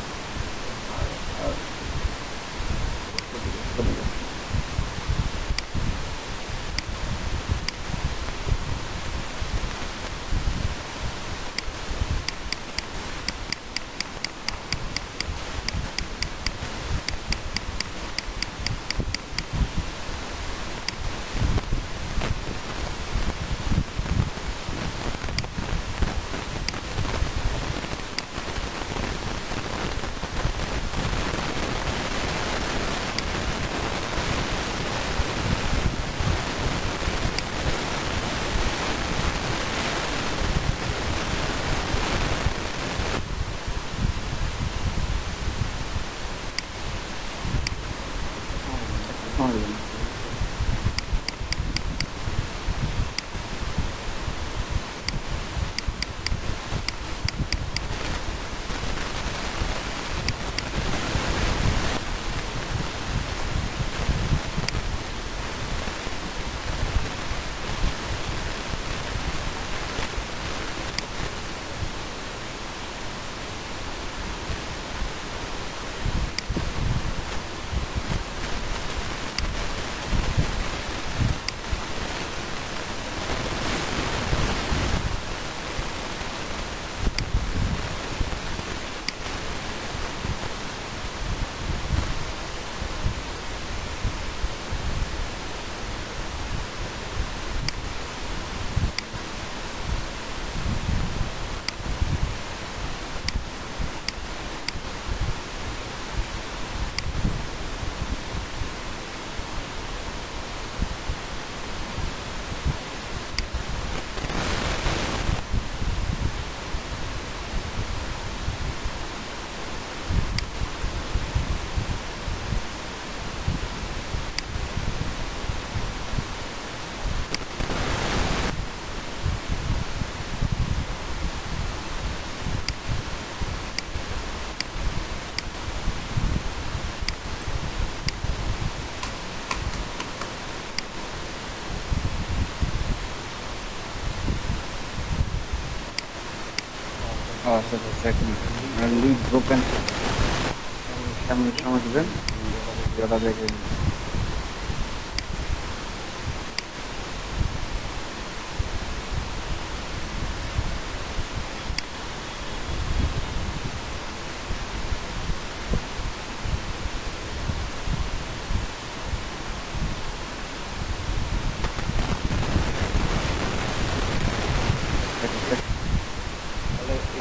সময় দেবেন। আচ্ছা আচ্ছা, এক মিনিট, লিড ব্রোকেন, কেমন সময় দেবেন যেটা দেখে।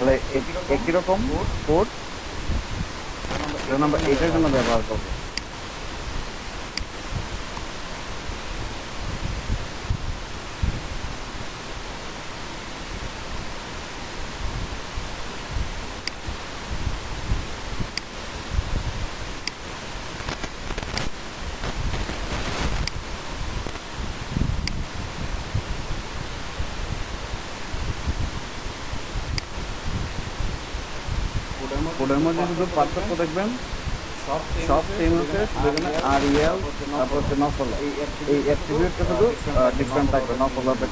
তাহলে একই রকম কোড নাম্বার 8 এর জন্য ব্যবহার করবো। কোডের মধ্যে শুধু পার্থক্য দেখবেন, সব সেম হচ্ছে, শুধু এখানে আর ইএল তারপর হচ্ছে নফল, এই অ্যাট্রিবিউটটা শুধু ডিফারেন্ট থাকবে, নফল হবে।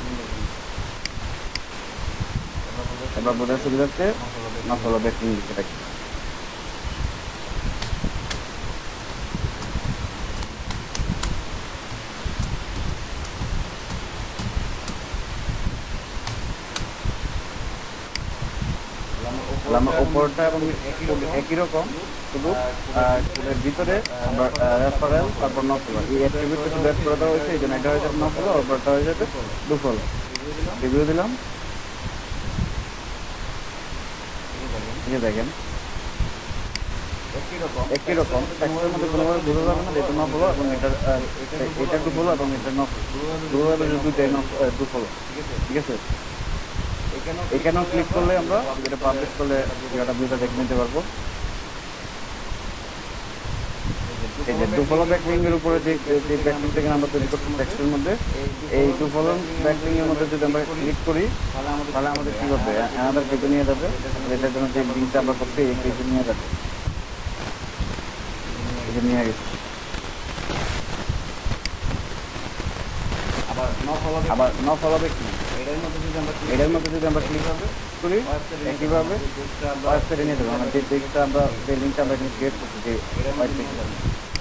এবার বোর্ডের সুবিধার্থে নফল হবে লিখে রাখি। আমরা ওপরটা এবং একই রকম, শুধু কোডের ভিতরে আমরা রেফারেল তারপর নফল, এই অ্যাট্রিবিউটটা শুধু অ্যাড করে দেওয়া হয়েছে, এই জন্য এটা হয়ে যাবে নফল, ওপরটা হয়ে যাবে দুফল। রিভিউ দিলাম, দেখেন একই রকম, টেক্সটের মধ্যে কোনোভাবে বোঝা যাবে না এটা নফল এবং এটা দুফল এবং এটা নফল, দুইটাই দুফল, ঠিক আছে। এখানেও ক্লিক করলে আমরা এটা পাবলিশ করলে এটা ভিউটা দেখে নিতে পারবো। এই যে ডুফলো ব্যাকলিং এর উপরে যে ব্যাকলিং থেকে আমরা তৈরি করছি টেক্সটের মধ্যে, এই ডুফলো ব্যাকলিং এর মধ্যে যদি আমরা ক্লিক করি তাহলে আমাদের কি হবে, আমাদের পেজে নিয়ে যাবে, এটার জন্য যে লিঙ্কটা আমরা করছি এই পেজে নিয়ে যাবে, এটা নিয়ে গেছে। আবার নফল হবে কি, এটার মধ্যে যদি আমরা ক্লিক করি একইভাবে ওয়েবসাইটে নিয়ে যাবো, আমরা যে পেজটা আমরা যে লিঙ্কটা আমরা ক্রিয়েট করছি যে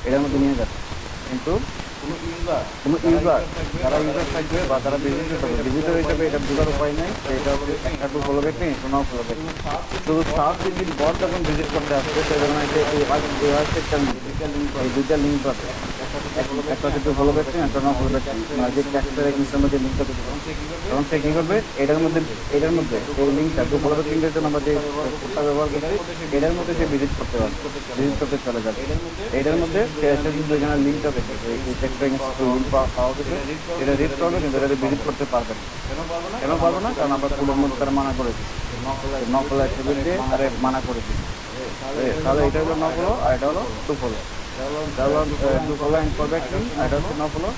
এটার মধ্যে নিয়ে যাবে। কিন্তু কোনো ইউজার যারা ইউজার থাকবে বা যারা ভিজিটর হিসেবে এটা বোঝার উপায় নেই, এটা হচ্ছে একটা টু ফলো ব্যাক নেই, একটা নও ফলো ব্যাক নেই। শুধু সার্চ ইঞ্জিন বট যখন ভিজিট করতে আসবে সেজন্য এই ওয়েবসাইটটার মধ্যে এই দুইটা লিঙ্ক পাবে, একটা হচ্ছে টু ফলো ব্যাক নেই, একটা নও ফলো ব্যাক নেই। মানে যে ট্যাক্সের এগেইনস্টের মধ্যে লিঙ্কটা দেবে তখন সে কী করবে, এটার মধ্যে এই লিঙ্কটা টু ফলো ব্যাক লিঙ্কের জন্য আমরা যে কোডটা ব্যবহার করছি এটার মধ্যে সে ভিজিট করতে পারবে, ভিজিট করতে চলে যাবে। এটার মধ্যে যেখানে লিঙ্কটা দেখবে এই টেক্সট এগেইনস্ট লিঙ্ক পাওয়া গেছে এটা রিড করবে, কিন্তু এটা ভিজিট করতে পারবে না। কেন পারবো না, কারণ আমরা কোডের মধ্যে তারা মানা করেছি, নকল অ্যাট্রিবিউট দিয়ে আরে মানা করেছি। তাহলে এটা হলো নকল আর এটা হলো টু ফলো। তাহলে টু ফলো অ্যাঙ্কর ব্যাকলিং, আর এটা হচ্ছে নট ফলো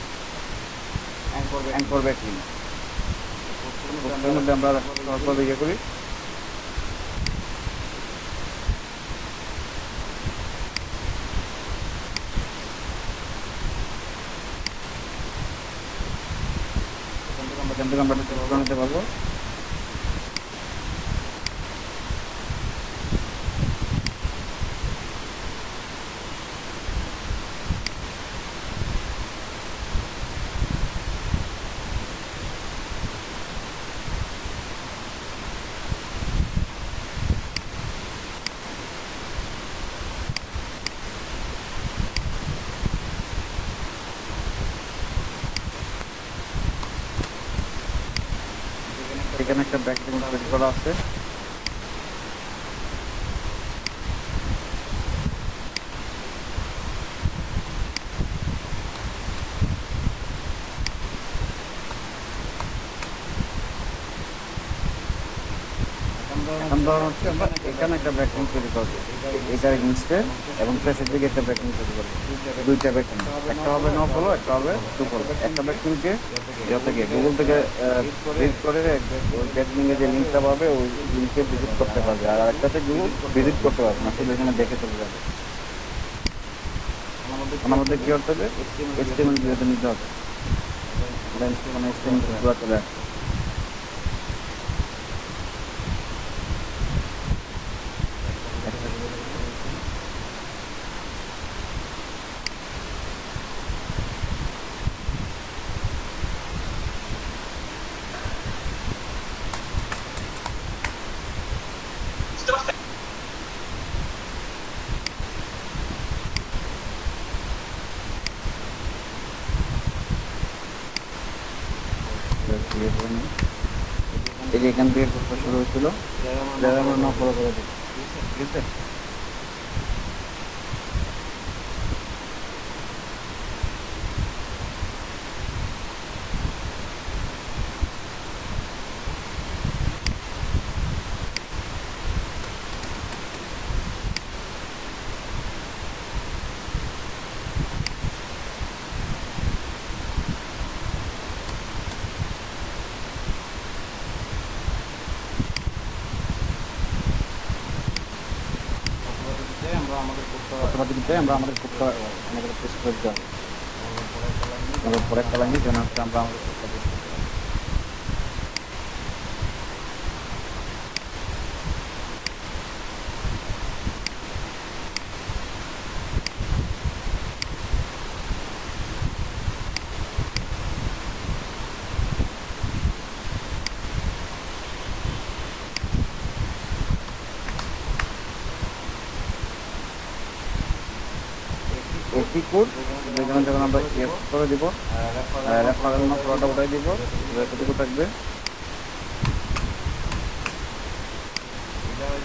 অ্যাঙ্কর ব্যাকলিং। পোস্টের মধ্যে আমরা সহজভাবে ইয়ে করি। এখান থেকে আমরা নিতে পারবো। এখানে একটা ব্যাকলিং তৈরি করা আছে। এখন ধরুন হচ্ছে আমরা এখানে একটা ব্যাকলিং তৈরি করবো, এটার এগেইনস্টে, এবং শেষের দিকে একটা ব্যাকলিং তৈরি করবো। দুইটা ব্যাকলিং, একটা হবে নো ফলো, একটা হবে টু ফলো। একটা ব্যাকলিংকে থেকে গুগল থেকে রিড করে ওই ব্যাকলিং এর যে লিঙ্কটা পাবে ওই লিঙ্কে ভিজিট করতে পারবে, আর আরেকটাতে গুগল ভিজিট করতে পারবে না, শুধু এখানে দেখে চলে যাবে। আমাদের কি করতে হবে, HTML ভিডিওতে নিতে হবে, মানে HTML পুরো চলে আসবে। এই যে এখান থেকে কোর্সটা শুরু হয়েছিল, যারা আমরা না ফলো করে দিই, ঠিক আছে। অটোমেটিকলি আমরা আমাদের কোডটা আমাদের পেস্ট করে দিতে হবে। আমরা পরে একটা লাইনে যেন হচ্ছে আমরা আমাদের কোডটা পেস্ট করতে পারি। একই কোড যেখানে যখন আমরা এফ করে দিব, রেফারেল না পুরোটা উঠাই দিব, এতটুকু থাকবে।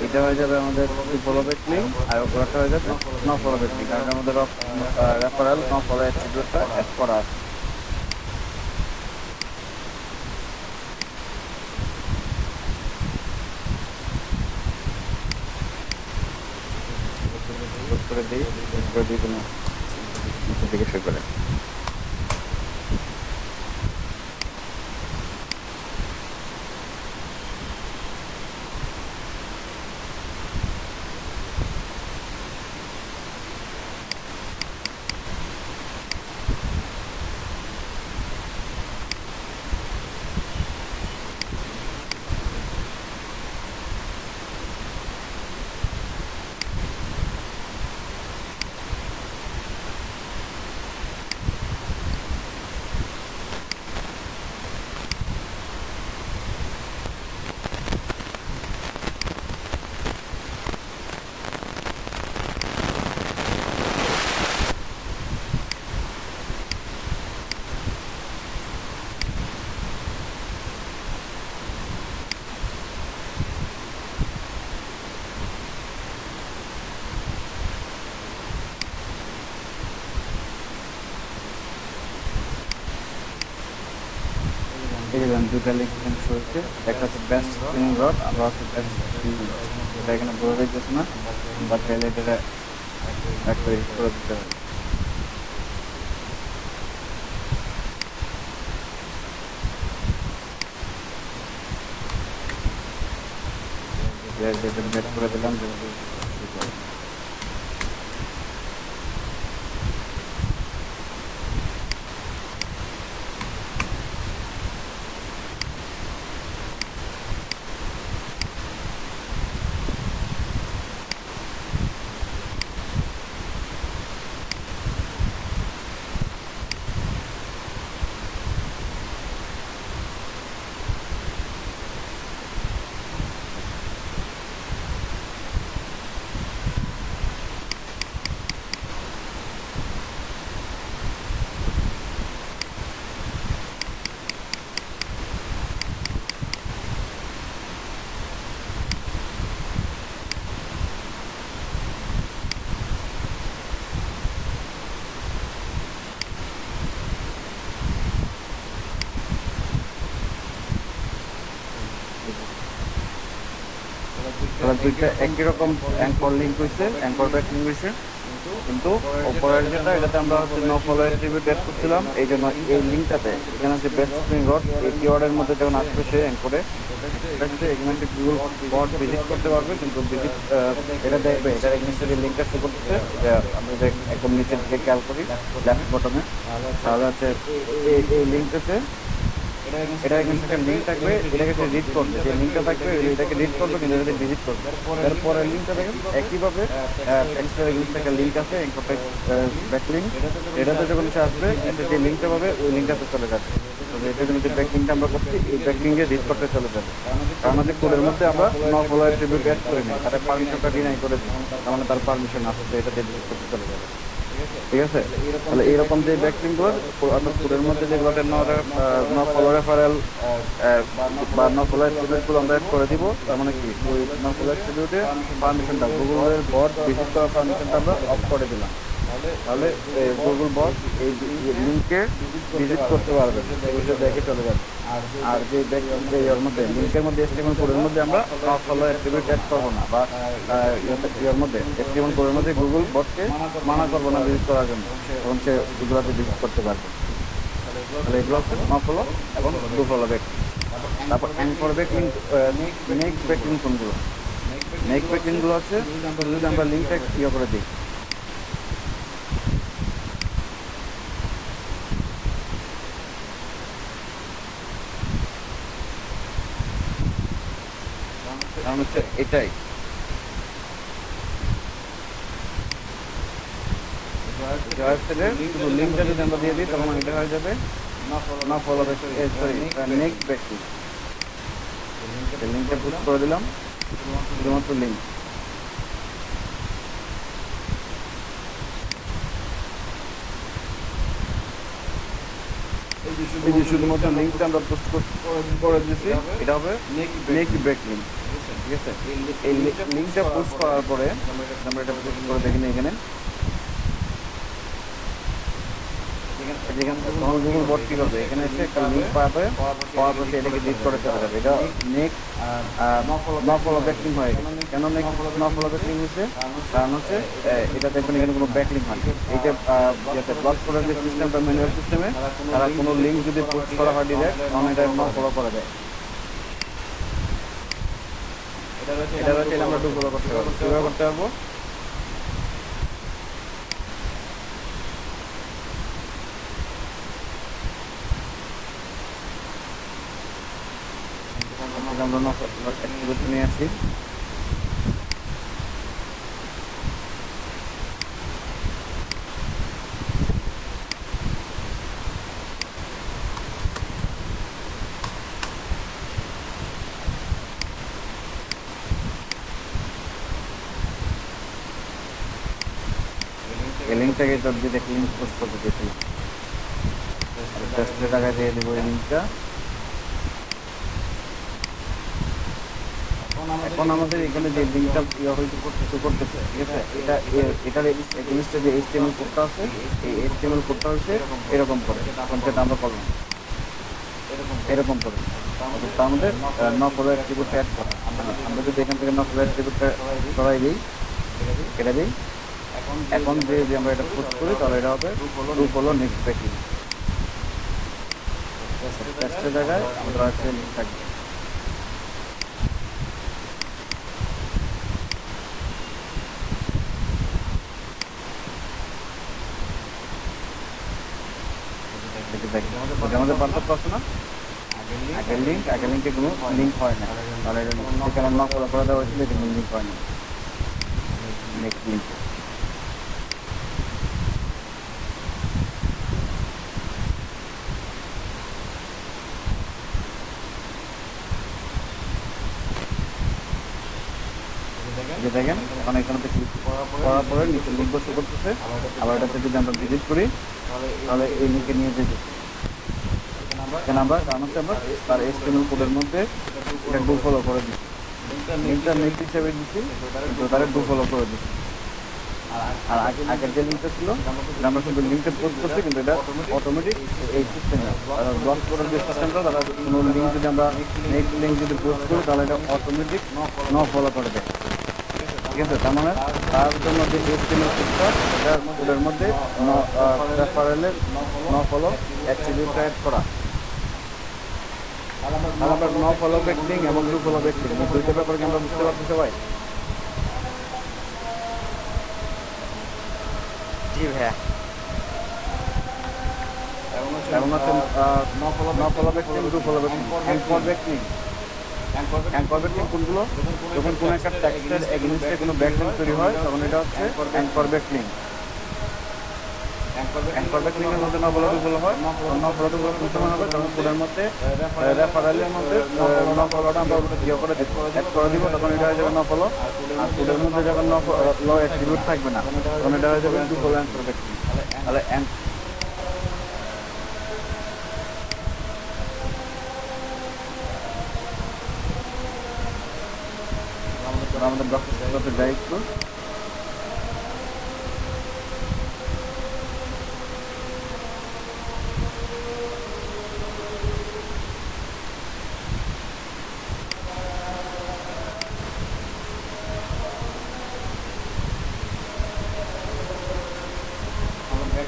এটা হয়ে যাবে আমাদের ফলো ব্যাকলিং, আর পুরোটা হয়ে যাবে ন ফলো ব্যাকলিং, কারণ আমাদের রেফারেল ন ফলো অ্যাট্রিবিউটটা অ্যাড করা আছে। করে দিই কোনো নিচের দিকে শুরু করে। দুটা লিঙ্ক এখানে শো হচ্ছে, একটা হচ্ছে বেস্ট স্পিনিং রড, আমরা হচ্ছে বেস্ট স্পিনিং রড। এটা এখানে বোঝা যাইতেছে না, বাট চাইলে এটা একটা করে দিতে হবে। ব্যাক করে দিলাম যে দুইটা একই রকম অ্যাঙ্কর লিঙ্ক হয়েছে, অ্যাঙ্কর ব্যাক লিঙ্ক হয়েছে, কিন্তু উপরের যেটা এটাতে আমরা হচ্ছে নো ফলো অ্যাট্রিবিউট অ্যাড করছিলাম, এই জন্য এই লিঙ্কটাতে এখানে হচ্ছে বেস্ট স্প্রিং রড এই কিওয়ার্ডের মধ্যে যখন আসবে সে অ্যাঙ্করে এখানে গুগল বট ভিজিট করতে পারবে, কিন্তু ভিজিট এটা দেখবে এটার এগেন্সে যে লিঙ্কটা শো করতেছে এটা আমরা যে একদম নিচের দিকে খেয়াল করি লেফট বটমে, তাহলে হচ্ছে এই লিঙ্কটাতে এটা এখানে একটা লিঙ্ক থাকবে, এটাকে সে রিড করবে, যে লিঙ্কটা থাকবে এটাকে রিড করবে কিন্তু এটাকে ভিজিট করবে। এরপরে লিঙ্কটা দেখেন একইভাবে টেক্সটের এগেন্সে একটা লিঙ্ক আছে ব্যাক লিঙ্ক, এটাতে যখন সে আসবে এটা যে লিঙ্কটা পাবে ওই লিঙ্কটাতে চলে যাবে। তো এটা কিন্তু যে ব্যাক লিঙ্কটা আমরা করছি এই ব্যাক লিঙ্কে রিড করতে চলে যাবে, কারণ হচ্ছে কোডের মধ্যে আমরা নো ফলো অ্যাট্রিবিউট অ্যাড করি না, তার পারমিশনটা ডিনাই করে দিই, তার মানে তার পারমিশন আছে এটা ভিজিট করতে চলে যাবে। ঠিক আছে, তাহলে এইরকম যে ব্যাকলিঙ্কগুলো অর্থাৎ কোডের মধ্যে যেগুলোতে নো ফলো রেফারেল বা নো ফলো অ্যাট্রিবিউটগুলো আমরা অ্যাড করে দিব, তার মানে কি ওই নো ফলো অ্যাট্রিবিউটে পারমিশনটা গুগলের বট ভিজিট করার পারমিশনটা আমরা অফ করে দিলাম, তাহলে গুগল বট এই লিঙ্কে ভিজিট করতে পারবে, সেগুলো দেখে চলে যাবে। আর যে এর মধ্যে লিঙ্কের মধ্যে এসটিএমএল কোডের মধ্যে আমরা নো ফলো অ্যাট্রিবিউট অ্যাড করবো না, বা এর মধ্যে এসটিএমএল কোডের মধ্যে গুগল বটকে মানা করবো না ভিজিট করার জন্য, তখন সে গুগলাতে ভিজিট করতে পারবে। তাহলে এগুলো হচ্ছে নো ফলো এবং ডু ফলো ব্যাক। তারপর anchor back link, next back link কোনগুলো? নেক্সট ব্যাক লিঙ্কগুলো হচ্ছে যদি আমরা লিঙ্কটা ইয়ে করে দিই, কারণ হচ্ছে এটাই শুধু লিঙ্কটা যদি আমরা দিয়ে দিই তখন এটা হয়ে যাবে না follow back, sorry next back link. লিঙ্কটা পুশ করে দিলাম, শুধুমাত্র লিঙ্ক। এই যে শুধুমাত্র লিঙ্কটা আমরা পোস্ট করে দিয়েছি, এটা হবে নেক্সট ব্যাক লিঙ্ক। ঠিক আছে, এই লিঙ্কটা পোস্ট করার পরে আমরা এটা পোস্ট করে দেখি না এখানে যেখানে তখন গুগল বট কি করবে, এখানে এসে একটা লিঙ্ক পাওয়ার পরে এটাকে ডিলিট করে চলে যাবে। এটা next no follow back link হয়। কেন next no follow back link হচ্ছে? কারণ হচ্ছে এটা দেখবেন এখানে কোনো ব্যাক লিঙ্ক হয়, এইটা যাতে ব্লক করার যে সিস্টেমটা ম্যানুয়াল সিস্টেমে তারা কোনো লিঙ্ক যদি পোস্ট করা হয় ডিরেক্ট তখন এটা নো ফলো করা যায়। এটা হচ্ছে আমরা ডু ফলো করতে পারবো। কীভাবে করতে পারবো? আমরা নিয়ে আসি, এই লিঙ্কটাকে যদি দেখি লিঙ্ক পোস্ট করতে দিয়েছিলাম, টেস্টের টাকা দিয়ে দেবো এই লিঙ্কটা। এখন আমাদের এখানে যে লিঙ্কটা হয়তো করতেছে, ঠিক আছে, এটার এগেইনস্টে যে এইচটিএমএল কোডটা আছে, এই এইচটিএমএল কোডটা হচ্ছে এরকম করে, এখন সেটা আমরা করলাম এরকম করে। তার মধ্যে নো ফলো অ্যাট্রিবিউট অ্যাড করা, আমরা যদি এখান থেকে নো ফলো অ্যাট্রিবিউটটা সরাই দিই, কেটে দিই, এখন যে আমরা এটা পোস্ট করি তাহলে এটা হবে do follow next back link. টেস্টের জায়গায় আমরা লিঙ্ক থাকবে। এটা দেখেন ওটার মধ্যে পার্থক্য আছে না, আগের লিঙ্কে কোনো লিঙ্ক হয় না, তাহলে সেখানে নক করে দেওয়া হয়েছিল, এটা কোনো লিঙ্ক হয় না নেক্সট লিঙ্কে। যে দেখেন এখন এখানে ক্লিক করার পরে নিচে লিঙ্ক শো করতেছে, আবার এটাতে যদি আমরা ভিজিট করি তাহলে এই লিঙ্কে নিয়ে যেতে, এখানে আমরা কারণ হচ্ছে আমরা তার HTML কোডের মধ্যে এটা ডু ফলো করে দিচ্ছি, লিঙ্কটা নেক্সট হিসেবে দিচ্ছি কিন্তু তারা ডু ফলো করে দিচ্ছি। আর আগের যে লিঙ্কটা ছিল এটা আমরা শুধু লিঙ্কে পোস্ট করছি, কিন্তু এটা অটোমেটিক এই সিস্টেমে ব্লক করার যে সিস্টেমটা, তারা কোনো লিঙ্ক যদি আমরা নেক্সট লিঙ্ক যদি পোস্ট করি তাহলে এটা অটোমেটিক ফলো করে দেয়, ঠিক আছে। তার মানে তার জন্য যে HTML কোডটা এটা কোডের মধ্যে রেফারেলের ফলো অ্যাট্রিবিউট অ্যাড করা, আমরা ফলো ব্যাক লিঙ্ক এবং ডু ফলো ব্যাক লিঙ্ক এই দুইটা ব্যাপারে আমরা বুঝতে পারছি সবাই। জি ভাইয়া। এবং হচ্ছে no follow back link, do follow back link, anchor back link. Anchor back link কোনগুলো? যখন কোনো একটা টেক্সটের এগেইনস্টে কোনো ব্যাক লিঙ্ক তৈরি হয় তখন এটা হচ্ছে anchor back link. Anchor back লিঙ্কের মধ্যে নো ফলো ডু ফলো হয়, নো ফলো ডু ফলো কোন সময় হবে যখন কোডের মধ্যে রেফারেলের মধ্যে নো ফলোটা আমরা ইয়ে করে দিব, অ্যাড করে দিব, তখন এটা হয়ে যাবে নো ফলো। আর কোডের মধ্যে যখন নো ফলো অ্যাট্রিবিউট থাকবে না তখন এটা হয়ে যাবে do follow anchor back link. তাহলে আমাদের ডক্টর যাই একটু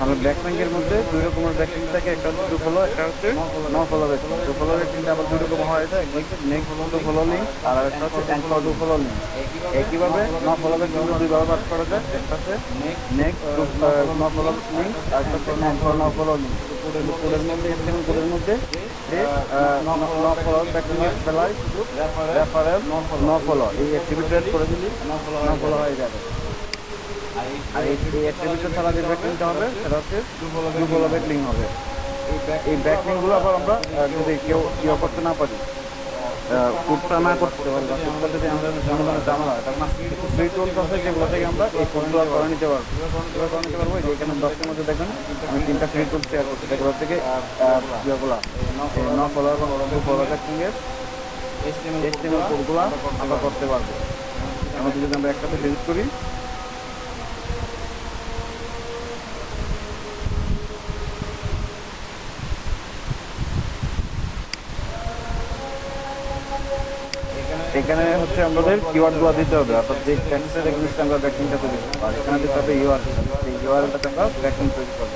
আমাদের ব্যাকলিংকের মধ্যে দুই রকমের ব্যাকলিং থাকে, একটা হচ্ছে ডু ফলো, একটা হচ্ছে no follow backlink. Do follow ব্যাকলিংটা আবার দুই রকম হয়, এটা নেক্সট ডু ফলো লিঙ্ক আর একটা হচ্ছে অ্যাঙ্কর ডু ফলো লিঙ্ক। একইভাবে নো ফলো ব্যাকলিং দুইভাবে ভাগ করা যায়, একটা হচ্ছে নেক্সট নো ফলো লিঙ্ক আর একটা হচ্ছে অ্যাঙ্কর নো ফলো লিঙ্ক। কোডের মধ্যে HTML কোডের মধ্যে নো ফলো ব্যাকলিং এর বেলায় শুধু রেফারেল নো ফলো এই অ্যাট্রিবিউট অ্যাড করে দিলে নো ফলো হয়ে যাবে। আর এই অ্যাট্রিবিউট ছাড়া যে ব্যাকলিংটা হবে সেটা হচ্ছে ডু ফলো ব্যাকলিং হবে। এই ব্যাকলিংগুলো আবার আমরা যদি কেউ করতে না পারি, কোডটা না করতে পারি বা কোডটা যদি আমাদের জানা হয় তখন ফ্রি টুলস আছে যেগুলো থেকে আমরা এই কোডগুলো করে নিতে পারবো। কীভাবে করে নিতে পারবো? যে এখানে 10টার মধ্যে দেখবেন আমি 3টা ফ্রি টুলস শেয়ার করছি, যেগুলো থেকে ইয়েগুলো নো ফলো এবং ডু ফলো ব্যাকলিংয়ের HTML কোডগুলো আমরা করতে পারবো। আমরা যদি আমরা একটাতে ভিজিট করি এখানে হচ্ছে আমাদের কিওয়ার্ডগুলো দিতে হবে, অর্থাৎ যে টেক্সটের এগেইনস্টে আমরা ব্যাকলিংটা তৈরি করব, আর এখানে দিতে হবে ইউআরএল, এই ইউআরএলটাতে আমরা ব্যাকলিং তৈরি করব।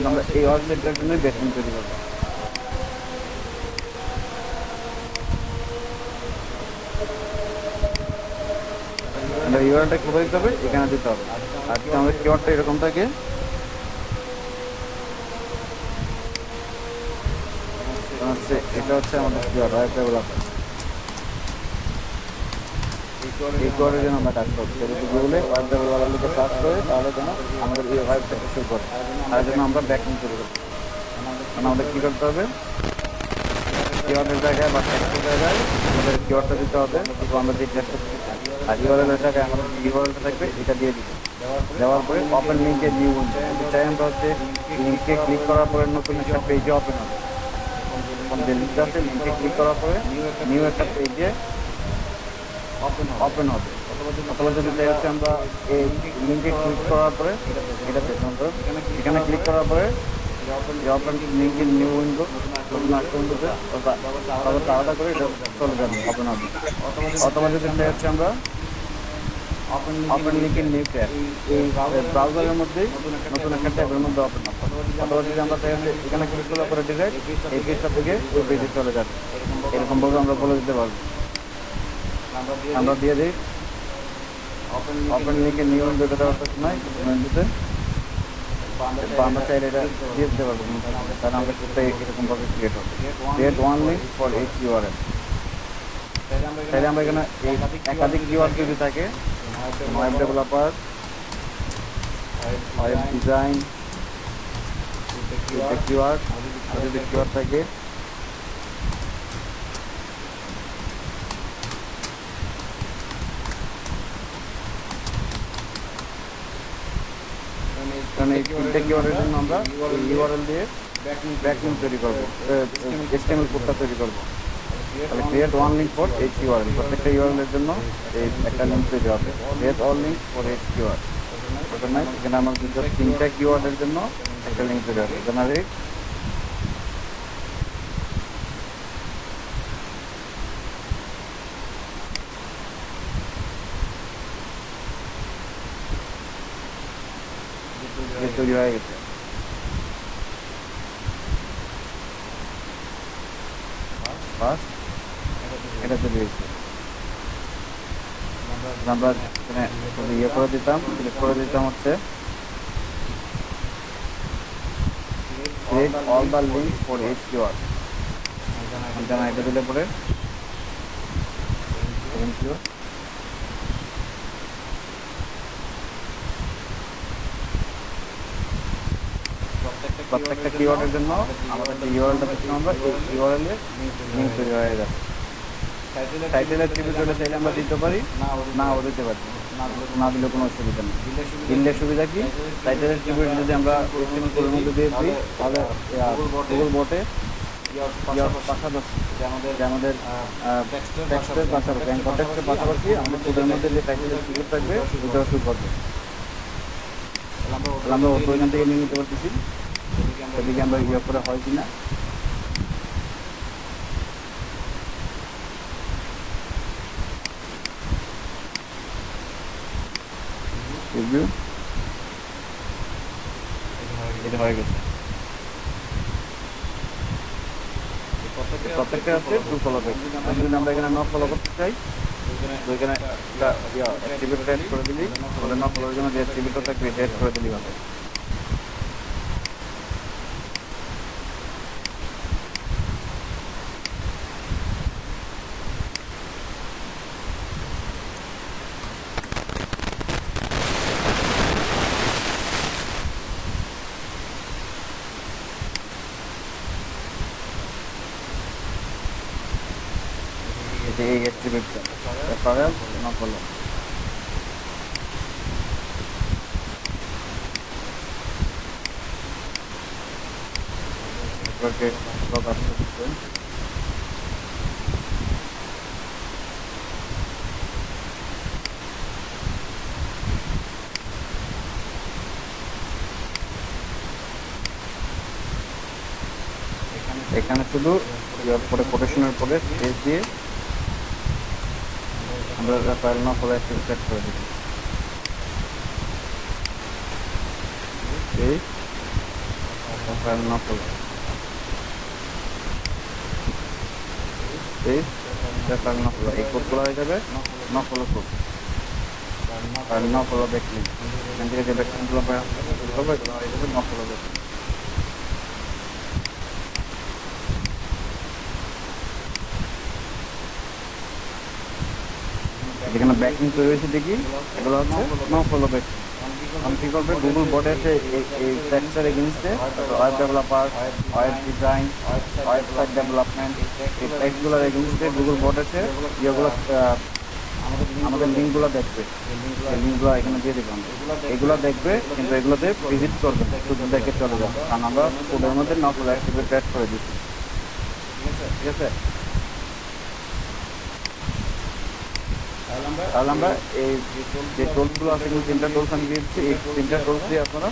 আমরা এই ওয়েবসাইটটার জন্য ব্যাকলিং তৈরি করব। আমরা ইউআরএলটা কোথায় দিতে হবে? এখানে দিতে হবে। আর আমাদের কিওয়ার্ডটা এরকম থাকে, এটা হচ্ছে আমাদের ওয়েব ডেভেলপার। এই কোয়ারের জন্য আমরা কাজ করছি, যদি গুগলে ওয়েব ডেভেলপার লিখে সার্চ করে তাহলে যেন আমাদের এই ওয়েবসাইটটা শুরু করে, তার জন্য আমরা ব্যাকলিং তৈরি করব। কারণ আমাদের কী করতে হবে? কিওয়ার্ডের জায়গায় বা টেক্সটের জায়গায় আমাদের কিওয়ার্ডটা দিতে হবে, আমরা যে টেক্সট আর ইউআরএলের জায়গায় আমাদের ইউআরএলটা থাকবে এটা দিয়ে দিবে। দেওয়ার পরে ওপেন লিঙ্কে নিউ উইন্ডো, চাই আমরা হচ্ছে লিঙ্কে ক্লিক করার পরে নতুন একটা পেজে ওপেন হবে। যে লিঙ্কটা আছে লিঙ্কে ক্লিক করার পরে নিউ একটা পেজে ওপেন হবে। অথবা যদি চাই হচ্ছে আমরা এই লিঙ্কে ক্লিক করার পরে এটাতে এখানে ক্লিক করার পরে ওপেন লিঙ্কের নিউ উইন্ডো নতুন একটা উইন্ডোতে তারপর আলাদা করে এটা চলে যাবে, ওপেন হবে। অথবা যদি চাই হচ্ছে আমরা ওপেন লিঙ্কের নিউ ট্যাব, এই ব্রাউজারের মধ্যেই নতুন একটা ট্যাবের মধ্যে ওপেন হবে। অথবা যদি আমরা চাই হচ্ছে এখানে ক্লিক করার পরে ডিরেক্ট এই পেজটা থেকে ওই পেজে চলে যাবে, এরকমভাবে আমরা বলে দিতে পারবো। আমরা দিয়ে দিই ওপেন লিঙ্কের নিউ উইন্ডোতে দেওয়ার প্রশ্ন নাই, উইন্ডোতে আমরা চাইলে এটা দিয়ে দিতে পারবো, তাহলে আমাদের কোডটা এরকম ভাবে ক্রিয়েট হবে। Create one link for each URL. তাহলে আমরা এখানে এই একাধিক কিওয়ার্ড যদি থাকে, web developer, web design, keyword, আর যদি কিওয়ার্ড থাকে কারণ এই তিনটে কিওয়ার্ডের জন্য আমরা ইউআরএল দিয়ে ব্যাকলিঙ্ক তৈরি করবো, HTML কোডটা তৈরি করবো। তাহলে create one link for each URL, প্রত্যেকটা ইউআরএল এর জন্য এই একটা লিঙ্ক তৈরি হবে। Create all link for H keyword, এখানে আমার তিনটা কিওয়ার্ডের জন্য একটা লিঙ্ক তৈরি হবে। জেনারেট তৈরি হয়ে গেছে। ফার্স্ট এটা তৈরি হয়েছে। আমরা এখানে ইয়ে করে দিতাম, ক্লিক করে দিতাম হচ্ছে create all the links for each keyword। এখানে এটা দিলে পরে প্রত্যেকটা কিওয়ার্ডের জন্য আমাদের যে ইউআরএলটা দিচ্ছি আমরা এই ইউআরএল এর লিংক তৈরি হয়ে যাবে। টাইটেল অ্যাট্রিবিউট চাইলে আমরা দিতে পারি, নাও দিতে পারি, না দিলে কোনো অসুবিধা নেই। দিলে সুবিধা কি, টাইটেল অ্যাট্রিবিউট যদি আমরা HTML কোডের মধ্যে দিয়ে দিই তাহলে গুগল বটে পাশাপাশি যে আমাদের টেক্সটের পাশাপাশি কন্টেক্সটের পাশাপাশি আমাদের কোডের মধ্যে যে টাইটেল অ্যাট্রিবিউট থাকবে ওটাও শুরু করবে। তাহলে আমরা অটো এখান থেকে নিয়ে নিতে পারতেছি, সেদিকে আমরা ইয়ে করে হয় কিনা। এটা হয়ে গেছে। প্রত্যেকটা আছে টু ফলো ব্যাক। যদি আমরা এখানে ন ফলো করতে চাই তো এখানে অ্যাক্টিভিটি অ্যাড করে দিলি, তাহলে ন ফলোর জন্য যে অ্যাক্টিভিটি থাকবে এটা অ্যাড করে দিলি হবে। এই অ্যাট্রিবিউটটা রেফারেল না ফলো নেটওয়ার্কে লগ আসতে হচ্ছে। এখানে শুধু পরে কোটেশনের পরে স্পেস দিয়ে আমরা রেফারেল না ফলো অ্যাক্টিভ সেট করে দিই। এই রেফারেল না ফলো এই রেফারেল না ফলো এই কোডগুলো হয়ে যাবে না ফলো কোড আর না ফলো ব্যাকলিঙ্ক। এখান থেকে যে ব্যাকলিঙ্কগুলো পাওয়া যাবে না ফলো ব্যাকলিঙ্ক। যেখানে ব্যাকলিঙ্ক তৈরি হয়েছে দেখি এগুলো হচ্ছে নো ফলো ব্যাক। আমি কি করবে গুগল বটে আছে এই টেক্সটের এগেইনস্টে web developer, web design, website development এই টেক্সটগুলোর এগেইনস্টে গুগল বট আছে যেগুলো আমাদের লিঙ্কগুলো দেখবে। এই লিঙ্কগুলো এখানে দিয়ে দেবো আমরা, এগুলো দেখবে কিন্তু এগুলোতে ভিজিট করবে, শুধু দেখে চলে যাবে, কারণ আমরা কোডের মধ্যে নো ফলো অ্যাক্টিভিটি অ্যাড করে দিচ্ছি। ঠিক আছে, তাহলে আমরা এই যে টুলসগুলো আছে কিন্তু তিনটা টুলস আমি দিয়েছি, এই তিনটা টুলস দিয়ে আপনারা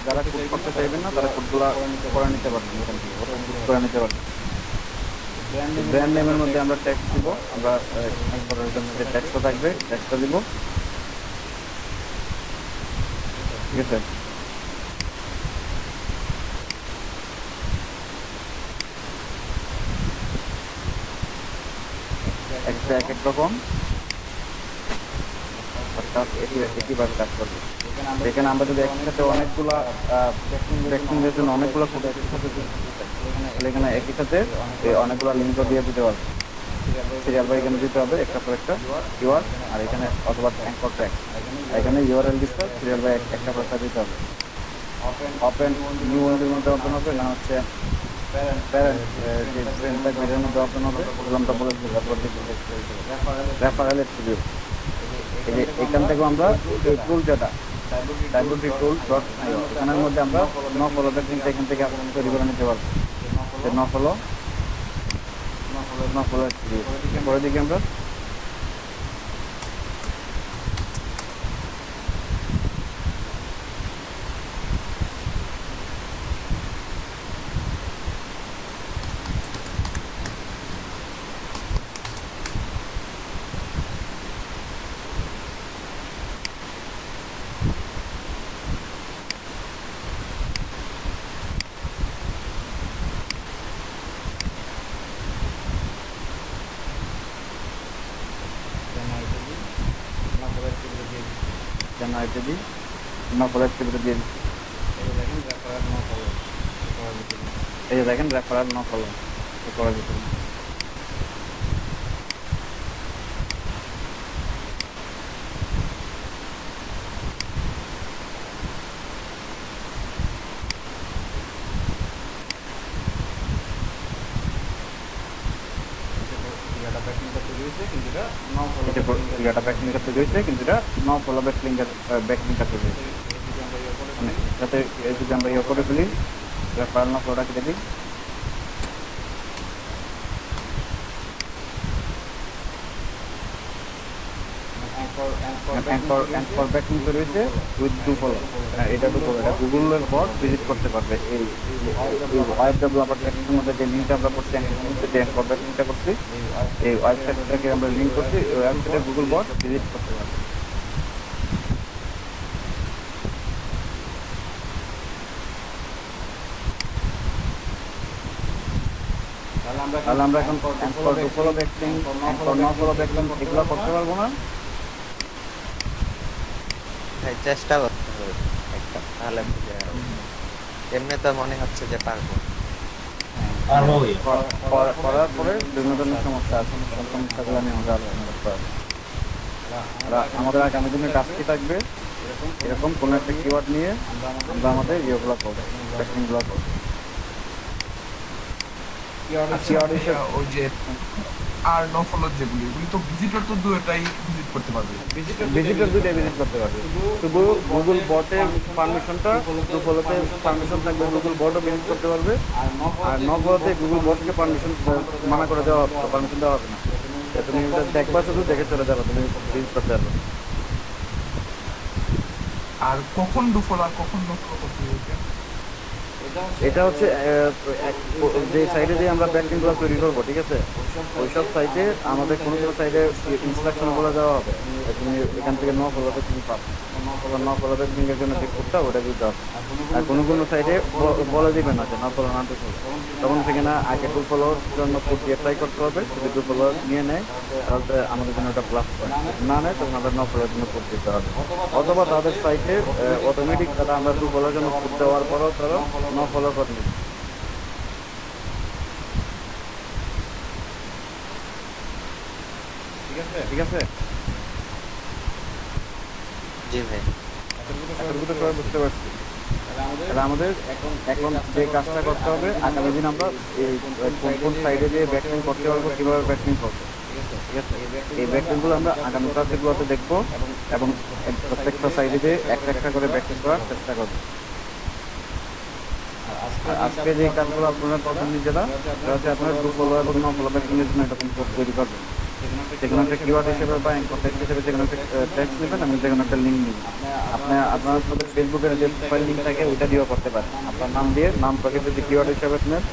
যারা কোড করতে চাইবেন না তারা কোডগুলো করে নিতে পারবেন, এখান থেকে করে নিতে পারবেন। ব্র্যান্ড নেমের মধ্যে আমরা ট্যাক্স দিব, আমরা করার জন্য যে ট্যাক্সটা থাকবে ট্যাক্সটা দিব। ঠিক আছে, একটা এক এক রকম একইভাবে কাজ করবে। এখানে আমরা যদি একসাথে অনেকগুলা ব্যাকলিংকের জন্য অনেকগুলো কোড একসাথে তাহলে এখানে একই সাথে অনেকগুলো লিঙ্কও দিয়ে দিতে পারবে। সিরিয়াল বাই এখানে দিতে হবে একটা পর একটা কিওয়ার্ড, আর এখানে অথবা অ্যাঙ্কর ট্যাগ, এখানে ইউআরএল দিতে হবে, সিরিয়াল বাই একটা পর একটা দিতে হবে। ওপেন নিউ ওয়েবের মধ্যে ওপেন হবে, না হচ্ছে প্যারেন্ট যে ফ্রেন্ড থাকবে এটার মধ্যে ওপেন হবে। আমরা বলেছি রেফারেল স্টুডিও, এই যে এখান থেকে আমরা এই টুল যেটা সাইবুটি টুল ডট এখানের মধ্যে আমরা ন ফলো ব্যাকলিংটা এখান থেকে তৈরি করে নিতে পারবো। ন ফলো স্টুডিও পরে দিকে আমরা আইতে দিই ন ফলো স্টুডিও দিয়ে দিচ্ছি। এই যে দেখেন রেফারেল ন ফলো করা যেতে পারে। এটা ব্যাকলিংটা তৈরি হয়েছে, কিন্তু এটা ন ফলো ব্যাকলিংটা তৈরি হয়েছে। মানে যাতে যদি আমরা ইয়ে করে ফেলি রেফারেল ন ফলোটা কেটে দিই, অ্যাঙ্কর ব্যাকলিং তৈরি হয়েছে উইথ ডু ফলো। এটা ডু ফলো, এটা গুগলের বট ভিজিট করতে পারবে। এই ওয়েব ডেভেলপার টেক্সটের মধ্যে যে লিঙ্কটা আমরা করছি, যে অ্যাঙ্কর ব্যাকলিংটা করছি, এই ওয়েবসাইটটাকে আমরা লিঙ্ক করছি, ওই ওয়েবসাইটে গুগল বট ভিজিট করতে পারবে। তাহলে আমরা এখন anchor do follow backlink, anchor ন ফলো ব্যাকলিং এগুলো করতে পারবো না। ভাই চেষ্টা করতে হবে একটা, তাহলে বুঝে যাবে। এমনি তো মনে হচ্ছে যে পারবো। করার পরে বিভিন্ন ধরনের সমস্যা আছে, সমস্যাগুলো নিয়ে আমরা আলোচনা করতে পারবো। আমাদের আগামী দিনে কাজ কি থাকবে, এরকম কোনো একটা কিওয়ার্ড নিয়ে আমরা আমাদের ইয়েগুলো করবো, ব্যাকলিংগুলো করবো। ওই যে আর নো ফলো যেগুলি, এগুলি তো ভিজিটর তো দুটাই ভিজিট করতে পারবে। ভিজিটর দুইটাই ভিজিট করতে পারবে, শুধু গুগল বটে পারমিশনটা, টু ফলোতে পারমিশন থাকবে, গুগল বটও ভিজিট করতে পারবে। আর ন ফলোতে গুগল বটকে পারমিশন মানা করে দেওয়া হবে, পারমিশন দেওয়া হবে না। তুমি এটা দেখবা, শুধু দেখে চলে যাবে, তুমি ভিজিট করতে পারবে। আর কখন ডু ফলো আর কখন নো ফলো করতে হবে? এটা হচ্ছে যে সাইটে যে আমরা ব্যাকলিংগুলো তৈরি করবো, ঠিক আছে, ওইসব সাইটে আমাদের কোনো কোনো সাইটে ইনস্ট্রাকশনগুলো দেওয়া হবে। তুমি এখান থেকে ন ফলোতে তুমি পাবে, ন ফলোতে লিঙ্কের জন্য যে কোডটা ওটা দিতে হবে। আর কোনো কোনো সাইটে বলে দিবে না যে ন ফলো না টু ফলো, তখন সেখানে আগে টু ফলোর জন্য কোড দিয়ে ট্রাই করতে হবে। যদি টু ফলো নিয়ে নেয় তাহলে আমাদের জন্য ওটা প্লাস পয়েন্ট, না নেয় তখন আমাদের ন ফলোর জন্য কোড দিতে হবে। অথবা তাদের সাইটে অটোমেটিক তারা আমরা টু ফলোর জন্য কোড দেওয়ার পরও তারা ন ফলো করে নিবে। ঠিক আছে, জি ভাই। এতটুকু তো সবাই বুঝতে পারছি। তাহলে আমাদের এখন যে কাজটা করতে হবে, আগামী দিন আমরা এই কোন সাইডে দিয়ে ব্যাকলিং করতে পারবো, কিভাবে ব্যাকলিং করবো, ঠিক আছে, এই ব্যাকলিংগুলো আমরা আগামী ক্লাসগুলোতে দেখবো এবং প্রত্যেকটা সাইডে দিয়ে একটা একটা করে ব্যাকলিং করার চেষ্টা করবো। আর আজকে যে কাজগুলো আপনারা করবেন নিজেরা, সেটা হচ্ছে আপনার টু ফলো এবং ন ফলো ব্যাকলিংয়ের জন্য এটা কোড তৈরি করবেন। যেকোনো একটা কিওয়ার্ড হিসেবে বা অ্যাঙ্কর টেক্সট হিসেবে যেকোনো একটা টেক্সট নেবেন এবং যেকোনো একটা লিঙ্ক নেবেন। আপনার ফেসবুকের যে প্রোফাইল লিঙ্ক থাকে ওইটা দিয়েও করতে পারেন। আপনার নাম দিয়ে নামটাকে যদি কিওয়ার্ড হিসাবে নেন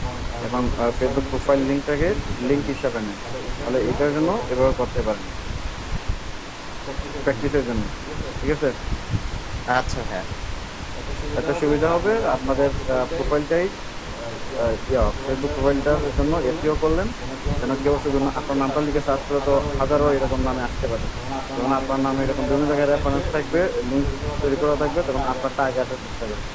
এবং ফেসবুক প্রোফাইল লিঙ্কটাকে লিঙ্ক হিসাবে নেন, তাহলে এটার জন্য এভাবে করতে পারেন, প্র্যাকটিসের জন্য। ঠিক আছে, আচ্ছা হ্যাঁ, একটা সুবিধা হবে, আপনাদের প্রোফাইলটাই ফেসবুক প্রোফাইলটার জন্য এসইও করলেন, যেন কেউ সেজন্য আপনার নামটা লিখে সার্চ করে তো হাজারো এরকম নামে আসতে পারে। যখন আপনার নামে এরকম বিভিন্ন জায়গায় রেফারেন্স থাকবে, লিঙ্ক তৈরি করা থাকবে, তখন আপনারটা আগে আসতে চেষ্টা করবে।